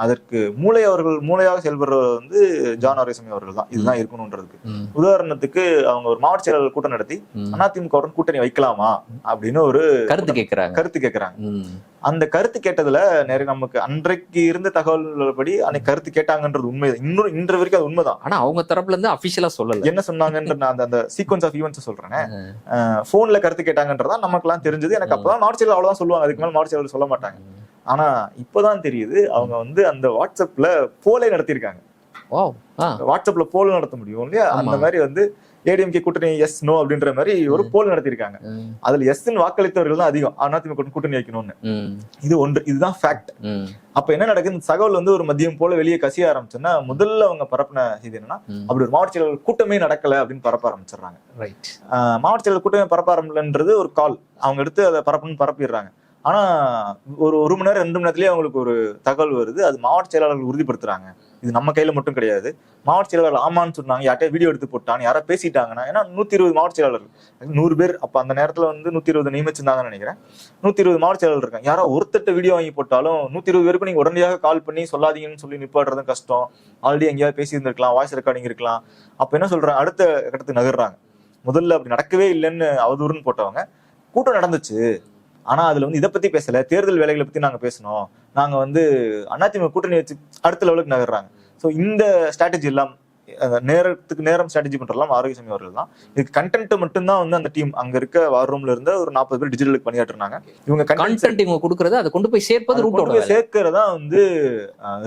அதற்கு மூளையாக செயல்படுறவர் வந்து ஜான் ஆரோக்கியசாமி அவர்கள் தான். இதுதான் இருக்கணும்ன்றதுக்கு உதாரணத்துக்கு அவங்க ஒரு மாவட்ட செயலாளர் கூட்டம் நடத்தி அதிமுக கூட்டணி வைக்கலாமா அப்படின்னு ஒரு கருத்து கேட்கறாங்க. அந்த கருத்து கேட்டதுல நிறைய நமக்கு அன்றைக்கு இருந்த தகவல்படி அன்னைக்கு கருத்து கேட்டாங்கன்றது உண்மை. இன்று வரைக்கும் அது உண்மைதான். ஆனா அவங்க தரப்புல இருந்து அபிஷியலா சொல்லல என்ன சொன்னாங்கன்ற நான் அந்த சீக்வன்ஸ் ஆஃப் ஈவெண்ட்ஸ் சொல்றேன். போன்ல கருத்து கேட்டாங்கன்றதா நமக்கு எல்லாம் தெரிஞ்சது. எனக்கு அப்பதான் மாவட்ட அவ்வளவுதான் சொல்லுவாங்க, அதுக்கு மேல மாவட்ட சொல்ல மாட்டாங்க. ஆனா இப்பதான் தெரியுது அவங்க வந்து அந்த வாட்ஸ்அப்ல போலே நடத்திருக்காங்க. வாட்ஸ்அப்ல போல் நடத்த முடியும் இல்லையா, அந்த மாதிரி வந்து ஏடிஎம்கே கூட்டணி எஸ் நோ அப்படின்ற மாதிரி ஒரு போல் நடத்திருக்காங்க. அதுல எஸ் வாக்களித்தவர்கள் தான் அதிகம் அதிமுக கூட்டணி வைக்கணும்னு. இது ஒன்று, இதுதான் ஃபேக்ட். அப்ப என்ன நடக்குது, இந்த தகவல் வந்து ஒரு மதியம் போல வெளியே கசிய ஆரம்பிச்சுன்னா முதல்ல அவங்க பரப்பின இது என்னன்னா, அப்படி ஒரு மாவட்ட செயலாளர் கூட்டமே நடக்கல அப்படின்னு பரப்ப ஆரம்பிச்சிடுறாங்க. மாவட்ட செயலாளர் கூட்டமே பரப்ப ஆரம்பிக்கலன்றது ஒரு கால், அவங்க எடுத்து அதை பரப்பிடுறாங்க. ஆனா ஒரு மணி நேரம் 2 மணி நேரத்திலேயே அவங்களுக்கு ஒரு தகவல் வருது, அது மாவட்ட செயலாளர்கள் உறுதிப்படுத்துறாங்க. இது நம்ம கையில மட்டும் கிடையாது. மாவட்ட செயலாளர் ஆமான்னு சொன்னாங்க, யார்ட்டே வீடியோ எடுத்து போட்டான்னு யாரா பேசிட்டாங்கன்னா, ஏன்னா 120 மாவட்ட செயலாளர்கள் 100 பேர் அப்ப அந்த நேரத்துல வந்து 120 நியமிச்சிருந்தாங்கன்னு நினைக்கிறேன். 120 மாவட்ட செயலாளர் இருக்காங்க. யாரோ ஒருத்தட்ட வீடியோ வாங்கி போட்டாலும் 120 பேருக்கு நீங்க உடனடியாக கால் பண்ணி சொல்லாதீங்கன்னு சொல்லி நிப்பாடுறதும் கஷ்டம். ஆல்ரெடி எங்கேயாவது பேசி இருந்திருக்கலாம், வாய்ஸ் ரெக்கார்டிங் இருக்கலாம். அப்ப என்ன சொல்றாங்க, அடுத்த கட்டத்துக்கு நகர்றாங்க. முதல்ல அப்படி நடக்கவே இல்லைன்னு அவதூறுன்னு போட்டவங்க, கூட்டம் நடந்துச்சு ஆனா அதுல வந்து இதை பத்தி பேசல, தேர்தல் வேலைகளை பத்தி நாங்க பேசணும், நாங்க வந்து அதிமுக கூட்டணி வச்சு அடுத்த லெவலுக்கு நகர்றாங்க. ஸோ இந்த ஸ்ட்ராட்டஜி எல்லாம் நேரத்துக்கு நேரம் ஸ்ட்ராட்டஜி பண்றலாம் ஆரோக்கியசாமி அவர்கள் தான். இதுக்கு கண்டென்ட் மட்டும்தான் வந்து அந்த டீம் அங்க இருக்க வார் ரூம்ல இருந்த ஒரு 40 பேர் டிஜிட்டலுக்கு பணியாற்றுறாங்க. இவங்க கண்டென்ட் இவங்க கொடுக்கறது, அதை கொண்டு போய் சேர்ப்பது, ரூட் சேர்க்கிறதா வந்து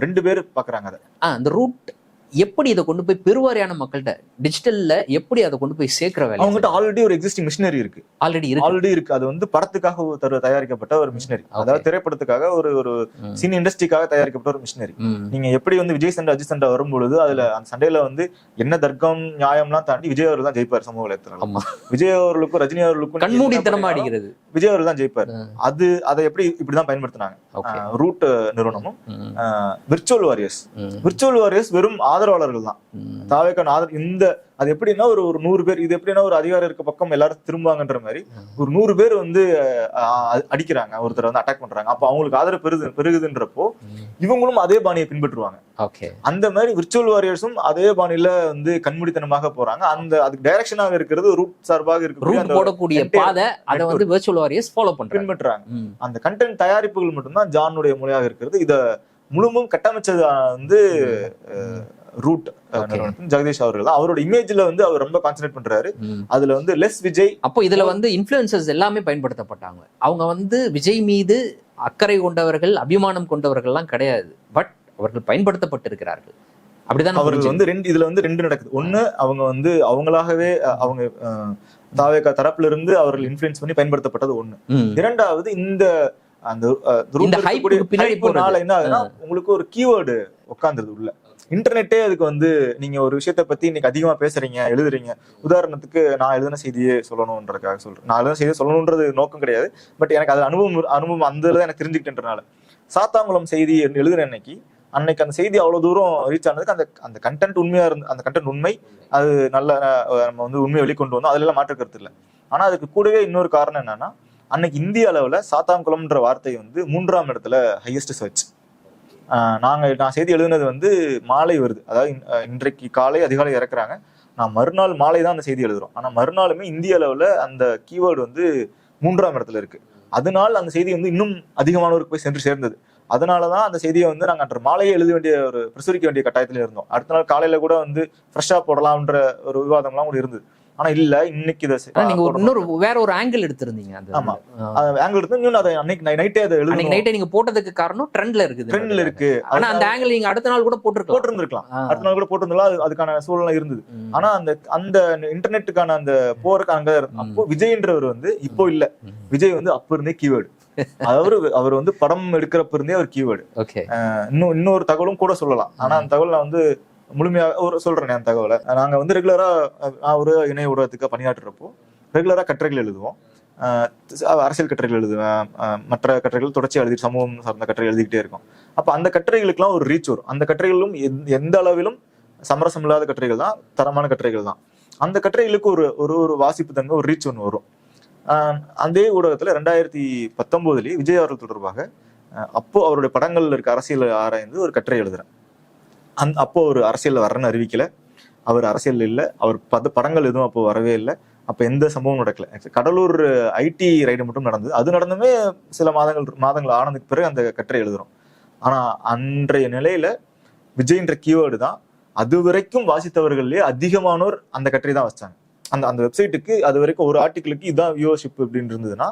2 பேர் பாக்குறாங்க. அதை அந்த ரூட் எப்படி இதை கொண்டு போய் பெருவாரியான மக்கள்கிட்ட டிஜிட்டல்ல எப்படி அதை கொண்டு போய் சேர்க்கிற வேலை? அவங்ககிட்ட ஆல்ரெடி ஒரு எக்ஸிஸ்டிங் மிஷினரி இருக்கு, ஆல்ரெடி இருக்கு. அது வந்து படத்துக்காக தயாரிக்கப்பட்ட ஒரு மிஷினரி, அதாவது திரைப்படத்துக்காக ஒரு சினி இண்டஸ்ட்ரிக்காக தயாரிக்கப்பட்ட ஒரு மிஷினரி. நீங்க எப்படி வந்து விஜய் சண்டை அஜித் சண்டை வரும்பொழுது அதுல அந்த சண்டையில வந்து என்ன தர்க்கம் நியாயம்லாம் தாண்டி விஜய் அவர்கள் தான் ஜெயிப்பார். சமூக வலைத்தளம் விஜய் அவர்களுக்கும் ரஜினி அவர்களுக்கும் கண்மூடித்தனமா அடிக்கிறது, விஜய் அவர்கள் தான் ஜெயிப்பார். அதை எப்படி இப்படிதான் பயன்படுத்தினாங்க ரூட் நிறுவனமும். விர்ச்சுவல் வாரியர்ஸ் வெறும் ஆதரவாளர்கள் தான். தாவேக்கான இந்த அது எப்படின்னா ஒரு 100 பேர், இது எப்படின்னா ஒரு அதிகாரம் இருக்க பக்கம் எல்லாரும் திரும்புவாங்கன்ற மாதிரி ஒரு 100 பேர் வந்து அடிக்கிறாங்க, ஒருத்தர் வந்து அட்டாக் பண்றாங்க. அப்ப அவங்களுக்கு ஆதரவு பெருகுதுன்றப்போ இவங்களும் அதே பாணியை பின்பற்றுவாங்க. அந்த மாதிரி விர்ச்சுவல் வாரியர்ஸும் அதே பாணியில வந்து கண்மூடித்தனமாக போறாங்க. அந்த அதுக்கு டைரக்ஷனாக இருக்கிறது ரூட் சார்பாக போடக்கூடிய பாதை, அதை வந்து விர்ச்சுவல் வாரியர்ஸ் ஃபாலோ பண்றாங்க, பின்பற்றுறாங்க. அந்த கண்டென்ட் தயாரிப்புகள் மட்டும்தான் ஜானுடைய மொழியாக இருக்கிறது. இத முழுமும் கட்டமைச்சது வந்து ரூட் ஜெகதீஷ் அவர்கள் தான். அவரோட இமேஜ்ல வந்து அவர் ரொம்ப கான்சென்ட்ரேட் பண்றாரு. அதுல வந்து லெஸ் விஜய். அப்போ இதுல வந்து இன்ஃப்ளூயன்சர்ஸ் எல்லாமே பயன்படுத்தப்பட்டாங்க. அவங்க வந்து விஜய் மீது அக்கறை கொண்டவர்கள், அபிமானம் கொண்டவர்கள்லாம் கிடையாது, பட் அவர்கள் பயன்படுத்தப்பட்டிருக்கிறார்கள். அப்படிதான் அவர்கள் வந்து இதுல வந்து 2 நடக்குது. ஒண்ணு, அவங்க வந்து அவங்களாகவே அவங்க தாவேகா தரப்புல இருந்து அவர்கள் இன்ஃப்ளூயன்ஸ் பண்ணி பயன்படுத்தப்பட்டது ஒண்ணு. இரண்டாவது, இந்த அந்த பின்னாடி என்ன ஆகுதுன்னா உங்களுக்கு ஒரு கீவேர்டு உட்காந்துருது உள்ள. இன்டர்நெட்டே அதுக்கு வந்து நீங்க ஒரு விஷயத்த பத்தி இன்னைக்கு அதிகமா பேசுறீங்க, எழுதுறீங்க. உதாரணத்துக்கு நான் எழுதின செய்தியே சொல்லணும்ன்றதுக்காக சொல்றேன். நான் எழுதின செய்தியை சொல்லணும்ன்றது நோக்கம் கிடையாது, பட் எனக்கு அது அனுபவம் அந்த இதில் எனக்கு தெரிஞ்சுக்கிட்டேன்றனால. சாத்தாங்குளம் செய்தி எழுதுன அன்னைக்கு அந்த செய்தி அவ்வளவு தூரம் ரீச் ஆனதுக்கு அந்த கண்டென்ட் உண்மையா இருந்து, அந்த கண்டென்ட் உண்மை, அது நல்ல நம்ம வந்து உண்மையை வெளிக்கொண்டு வந்தோம், அதுல எல்லாம் மாற்று கருத்து இல்லை. ஆனா அதுக்கு கூடவே இன்னொரு காரணம் என்னன்னா, அன்னைக்கு இந்திய அளவுல சாத்தாங்குளம்ன்ற வார்த்தை வந்து 3ஆம் இடத்துல ஹையஸ்ட் சர்ச். நான் செய்தி எழுதுனது வந்து மாலை வருது, அதாவது இன்றைக்கு காலை அதிகாலை இறக்குறாங்க, நான் மறுநாள் மாலை தான் அந்த செய்தி எழுதுறோம். ஆனா மறுநாளுமே இந்திய அளவுல அந்த கீவேர்டு வந்து 3ஆம் இடத்துல இருக்கு. அதனால அந்த செய்தி வந்து இன்னும் அதிகமானவருக்கு போய் சென்று சேர்ந்தது. அதனாலதான் அந்த செய்தியை வந்து நாங்க அன்று மாலையே எழுத வேண்டிய பிரசுரிக்க வேண்டிய கட்டாயத்துல இருந்தோம். அடுத்த நாள் காலையில கூட வந்து ஃப்ரெஷ்ஷா போடலாம்ன்ற ஒரு விவாதம்லாம் கூட இருந்தது. ஆனா இல்ல, இன்னைக்கு நீங்க இன்னொரு வேற ஒரு ஆங்கிள் எடுத்திருந்தீங்க. ஆமா, ஆங்கிள் எடுத்து இன்னும் அதை அன்னைக்கு நைட்டே அதை எழுதி நைட்டே நீங்க போட்டதுக்கு காரணம் ட்ரெண்ட்ல இருக்கு. ஆனா அந்த ஆங்கிள் நீங்க அடுத்த நாள் கூட போட்டிருந்திருக்கலாம். அடுத்த நாள் கூட போட்டிருந்தாலும் அதுக்கான சூழ்நிலை இருந்தது. ஆனா அந்த இன்டர்நெட்டுக்கான அந்த போருக்கு அங்க அப்போ விஜய்ன்றவர் வந்து இப்போ இல்ல, விஜய் வந்து அப்ப இருந்தே கீவேர்டு. அவர் வந்து படம் எடுக்கிறப்ப இருந்தே அவர் கீவேர்டு. இன்னொரு தகவலும் கூட சொல்லலாம். ஆனா அந்த தகவல் நான் வந்து முழுமையாக சொல்றேன். அந்த தகவலை நாங்க வந்து ரெகுலரா ஒரு இணைய ஊடகத்துக்கு பணியாற்றுறப்போ ரெகுலரா கட்டுரைகள் எழுதுவோம். அரசியல் கட்டுரைகள் எழுதுவேன், மற்ற கட்டுரைகள் தொடர்ச்சி எழுதி சமூகம் சார்ந்த கட்டுரை எழுதிக்கிட்டே இருக்கும். அப்ப அந்த கட்டுரைகளுக்கெல்லாம் ஒரு ரீச் வரும். அந்த கட்டுரைகளும் எந்த அளவிலும் சமரசம் இல்லாத கட்டுரைகள் தான், தரமான கட்டுரைகள் தான். அந்த கட்டுரைகளுக்கு ஒரு வாசிப்பு தன்மை, ஒரு ரீச் ஒன்று வரும். அதே ஊடகத்துல 2019 விஜய் அவர்கள் தொடர்பாக அப்போ அவருடைய படங்கள்ல இருக்க அரசியல் ஆராய்ந்து ஒரு கட்டுரை எழுதுறேன். அப்போ ஒரு அரசியல் வரன்னு அறிவிக்கல, அவர் அரசியல் இல்லை, அவர் படங்கள் எதுவும் அப்போ வரவே இல்லை. அப்ப எந்த சம்பவம் நடக்கல. கடலூர் ஐடி ரைடு மட்டும் நடந்தது. அது நடந்துமே சில மாதங்கள் ஆனதுக்கு பிறகு அந்த கட்டுரை எழுதுறோம். ஆனா அன்றைய நிலையில விஜய்ன்ற கீவேர்டு தான் அது வரைக்கும் வாசித்தவர்கள்லயே அதிகமானோர் அந்த கட்டுரை தான் வச்சாங்க. அந்த வெப்சைட்டுக்கு அது வரைக்கும் ஒரு ஆர்டிகிளுக்கு இதான் வியூவர்ஷிப் அப்படின்னு இருந்ததுன்னா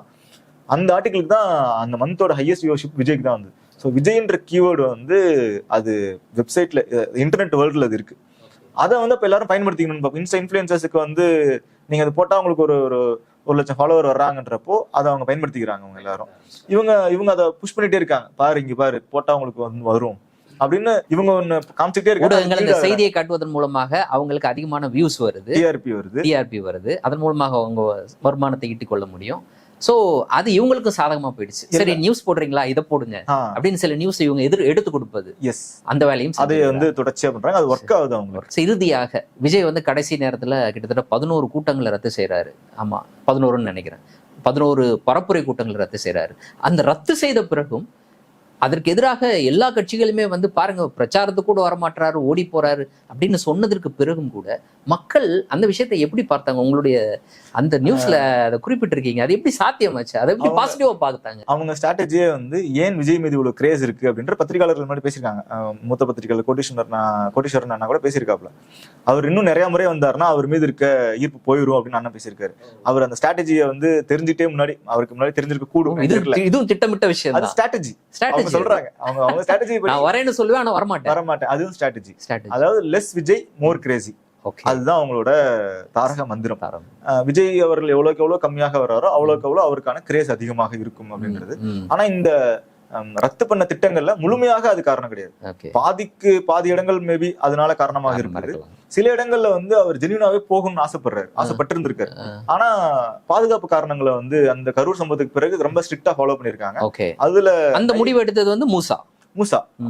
அந்த ஆர்டிகிளுக்கு தான் அந்த மந்தோட ஹையஸ்ட் வியூவர்ஷிப் விஜய்க்கு தான் வந்து. ஸோ விஜய்ன்ற கீவேர்டு வந்து அது வெப்சைட்ல இன்டர்நெட் வேர்ல்டுல அது இருக்கு. அதை வந்து இப்போ எல்லாரும் பயன்படுத்திக்கணும். இன்ஸ்டா இன்ஃபுளுசர்ஸுக்கு வந்து நீங்க அது போட்டா உங்களுக்கு ஒரு 1,00,000 ஃபாலோவர் வர்றாங்கன்றப்போ அதை அவங்க பயன்படுத்திக்கிறாங்க. அவங்க எல்லாரும் இவங்க அதை புஷ் பண்ணிட்டே இருக்காங்க. பாரு இங்க பாரு போட்டா உங்களுக்கு வந்து வரும் அப்படின்னு இவங்க ஒண்ணு காமிச்சிட்டே இருக்காங்க. இந்த செய்தியை காட்டுவதன் மூலமாக அவங்களுக்கு அதிகமான வியூஸ் வருது, டிஆர்பி வருது. அதன் மூலமாக அவங்க வருமானத்தை ஈட்டிக் கொள்ள முடியும். சோ அது இவங்களுக்கும் சாதகமா போயிடுச்சு. சரி நியூஸ் போடுறீங்களா, இதை போடுங்க அப்படின்னு சில நியூஸ் இவங்க எடுத்து கொடுப்பது, அந்த வேலையும் அதை வந்து தொடர்ச்சியா பண்றாங்க. அது ஒர்க் ஆகுது அவங்களுக்கு. இறுதியாக விஜய் வந்து கடைசி நேரத்துல கிட்டத்தட்ட 11 கூட்டங்களை ரத்து செய்யறாரு. ஆமா 11ன்னு நினைக்கிறேன். 11 பரப்புரை கூட்டங்களை ரத்து செய்யறாரு. அந்த ரத்து செய்த பிறகும் அதற்கு எதிராக எல்லா கட்சிகளுமே வந்து பாருங்க பிரச்சாரத்துக்கு கூட வரமாட்டாரு, ஓடி போறாரு அப்படின்னு சொன்னதற்கு பிறகும் கூட மக்கள் அந்த விஷயத்தை எப்படி பார்த்தாங்க? உங்களுடைய அந்த நியூஸ்ல அதை குறிப்பிட்டிருக்கீங்க, அது எப்படி சாத்தியமாச்சு? அதை எப்படி பாசிட்டிவா பார்த்தாங்க? அவங்க ஸ்ட்ராட்டஜியே வந்து ஏன் விஜய் மீது இவ்வளவு கிரேஸ் இருக்கு அப்படின்ற பத்திரிகையாளர்கள் முன்னாடி பேசியிருக்காங்க. மூத்த பத்திரிகையாளர் கோட்டீஸ்வரன் அண்ணா கூட பேசியிருக்காப்ல. அவர் இன்னும் நிறைய முறை வந்தாருன்னா அவர் மீது இருக்க ஈர்ப்பு போயிடும் அப்படின்னு அண்ணா பேசியிருக்காரு. அவர் அந்த ஸ்ட்ராட்டஜியை வந்து தெரிஞ்சுட்டே அவருக்கு முன்னாடி தெரிஞ்சிருக்க கூடும். இதுவும் திட்டமிட்ட விஷயம். அது ஸ்ட்ராட்டஜி சொல்றாங்க. அவங்க ஸ்ட்ராட்டஜி நான் வரேன்னு சொல்லுவேன், ஆனா வரமாட்டேன். அதுவும் ஸ்ட்ராட்டஜி. அதாவது லெஸ் விஜய் மோர் கிரேசி. அதுதான் அவங்களோட தாரக மந்திரம். விஜய் அவர்கள் எவ்வளவுக்கு எவ்வளவு கம்மியாக வர்றாரோ அவ்வளவுக்கு எவ்வளவு அவருக்கான கிரேஸ் அதிகமாக இருக்கும் அப்படின்றது. ஆனா இந்த ரத்து பண்ண திட்டங்கள்ல முழுமையாக அது காரணம் கிடையாது. பாதி இடங்கள் மேபி அதனால காரணமாக இருக்குது. சில இடங்கள்ல வந்து அவர் ஜெனியூனாவே போகணும்னு ஆசைப்பட்டு இருந்திருக்காரு. ஆனா பாதுகாப்பு காரணங்களை வந்து அந்த கரூர் சம்பவத்துக்கு பிறகு ரொம்ப ஸ்ட்ரிக்டா ஃபாலோ பண்ணிருக்காங்க. அதுல அந்த முடிவு எடுத்தது வந்து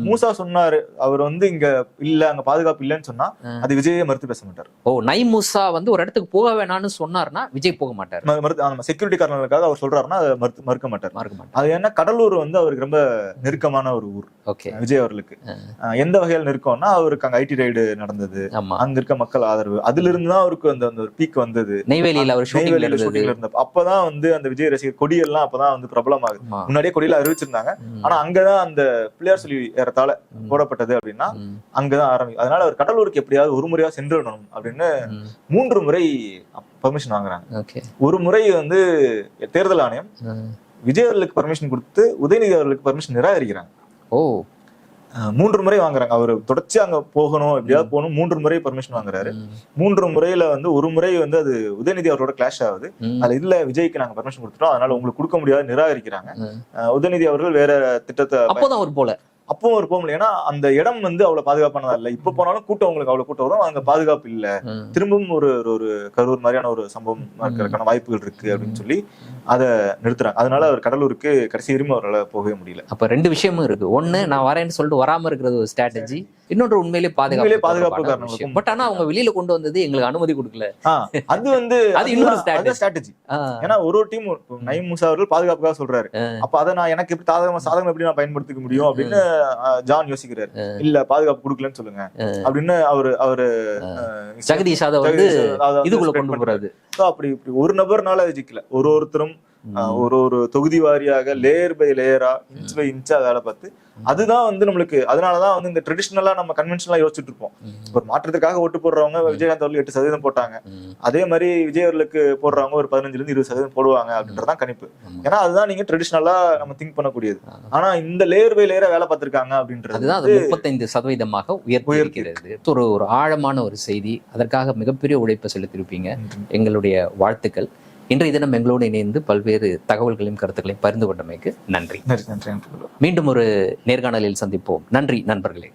மூசா சொன்னாரு. அவர் வந்து இங்க இல்ல, அங்க பாதுகாப்பு இல்லன்னு சொன்னா அது விஜயை மறுத்து பேச மாட்டார். நைம் மூசா வந்து ஒரு இடத்துக்கு போக வேணாம்னு சொன்னார்னா விஜய் போக மாட்டார். செக்யூரிட்டி காரணங்களுக்காக அவர் சொல்றாருன்னா அதை மறுக்க மாட்டார். அது என்ன, கடலூர் வந்து அவருக்கு ரொம்ப நெருக்கமான ஒரு ஊர் விஜய் அவர்களுக்கு. எந்த வகையில் நெருக்கம்னா அவருக்கு அங்க ஐடி ரைடு நடந்தது, அங்க இருக்க மக்கள் ஆதரவு, அதுல இருந்து தான் அவருக்கு அந்த பீக் வந்தது. நெய்வேலியில அவர் ஷூட்டிங்ல இருந்தப்ப அப்பதான் வந்து அந்த விஜய் ரசிகர் கொடியெல்லாம் அப்பதான் வந்து பிரபலமாகுது. முன்னாடியே கொடியில அறிவிச்சிருந்தாங்க. ஆனா அங்கதான் அந்த சொல்லி ஏறத்தாழ போடப்பட்டது அப்படின்னா அங்கதான் ஆரம்பிக்கும். அதனால அவர் கடலூருக்கு எப்படியாவது ஒரு முறையா சென்றுடணும் அப்படின்னு 3 முறை பர்மிஷன் வாங்குறாங்க. ஒரு முறை வந்து தேர்தல் ஆணையம் விஜய் அவர்களுக்கு பர்மிஷன் கொடுத்து உதயநிதி அவர்களுக்கு பர்மிஷன் நிராகரிக்கிறாங்க. 3 முறை வாங்குறாங்க. அவர் தொடர்ச்சி அங்க போகணும், எப்படியாவது போகணும். 3 முறை பர்மிஷன் வாங்குறாரு. 3 முறையில வந்து ஒரு முறை வந்து அது உதயநிதி அவரோட கிளாஷ் ஆகுது. அது இல்ல விஜய்க்கு நாங்க பர்மிஷன் கொடுத்துட்டோம், அதனால உங்களுக்கு கொடுக்க முடியாது, நிராகரிக்கிறாங்க. உதயநிதி அவர்கள் வேற திட்டத்தை அப்பவும் ஒரு போக முடியும். ஏன்னா அந்த இடம் வந்து அவ்வளவு பாதுகாப்பானதா இல்ல. இப்ப போனாலும் கூட்டம் உங்களுக்கு அவ்வளவு கூட்டம் வரும், அங்க பாதுகாப்பு இல்ல, திரும்பவும் ஒரு கரூர் மாதிரியான ஒரு சம்பவம் இருக்கிறதுக்கான வாய்ப்புகள் இருக்கு அப்படின்னு சொல்லி அதை நிறுத்துறாங்க. அதனால அவர் கடலூருக்கு கடைசி வரையும் அவரால் போகவே முடியல. அப்ப 2 விஷயமும் இருக்கு. ஒண்ணு, நான் வரேன்னு சொல்லிட்டு வராம இருக்கிறது ஒரு ஸ்ட்ராட்டஜி. இன்னொன்று உண்மையிலே பாதுகாப்பு காரணம். பட் ஆனா அவங்க வெளியில கொண்டு வந்தது எங்களுக்கு அனுமதி கொடுக்கல. அது வந்து அது இன்னொரு ஸ்ட்ராட்டஜி. ஏன்னா ஒரு டீம் நைம் மூசா அவர்கள் பாதுகாப்புக்காக சொல்றாரு. அப்ப அதை நான் எனக்கு எப்படி சாதகம் எப்படி நான் பயன்படுத்திக்க முடியும் அப்படின்னு ஜான் யோசிக்கிறாரு. இல்ல பாதுகாப்பு கொடுக்கலன்னு சொல்லுங்க அப்படின்னு அவரு ஜெகதீஷ் அதை வந்து இதுக்குள்ள கொண்டு போறாரு. அப்படி ஒரு நபர்னால ஜெயிக்கல. ஒருத்தரும் ஒரு தொகுதி வாரியாக லேயர் பை லேயரா இன்ச் பை இன்ச்சா வேலை பார்த்து அதுதான் வந்து நம்மளுக்கு. அதனாலதான் வந்து இந்த ட்ரெடிஷனலா நம்ம கன்வென்ஷனலா யோசிச்சுட்டு இருப்போம். ஒரு மாற்றத்துக்காக ஓட்டு போடுறவங்க விஜயகாந்த் அவர்கள் 8% போட்டாங்க. அதே மாதிரி விஜய் அவர்களுக்கு போடுறவங்க ஒரு 15-20% போடுவாங்க அப்படின்றதான் கணிப்பு. ஏன்னா அதுதான் நீங்க ட்ரெடிஷனலா நம்ம திங்க் பண்ணக்கூடியது. ஆனா இந்த லேயர் பை லேயரா வேலை பார்த்திருக்காங்க அப்படின்றது 35% உயர்த்திருக்கிறது. ஒரு ஆழமான ஒரு செய்தி. அதற்காக மிகப்பெரிய உழைப்பை செலுத்தியிருப்பீங்க. எங்களுடைய வாழ்த்துக்கள். இன்றைய தினம் எங்களோடு இணைந்து பல்வேறு தகவல்களையும் கருத்துக்களையும் பகிர்ந்து கொண்டமைக்கு நன்றி. மீண்டும் ஒரு நேர்காணலில் சந்திப்போம். நன்றி நண்பர்களே.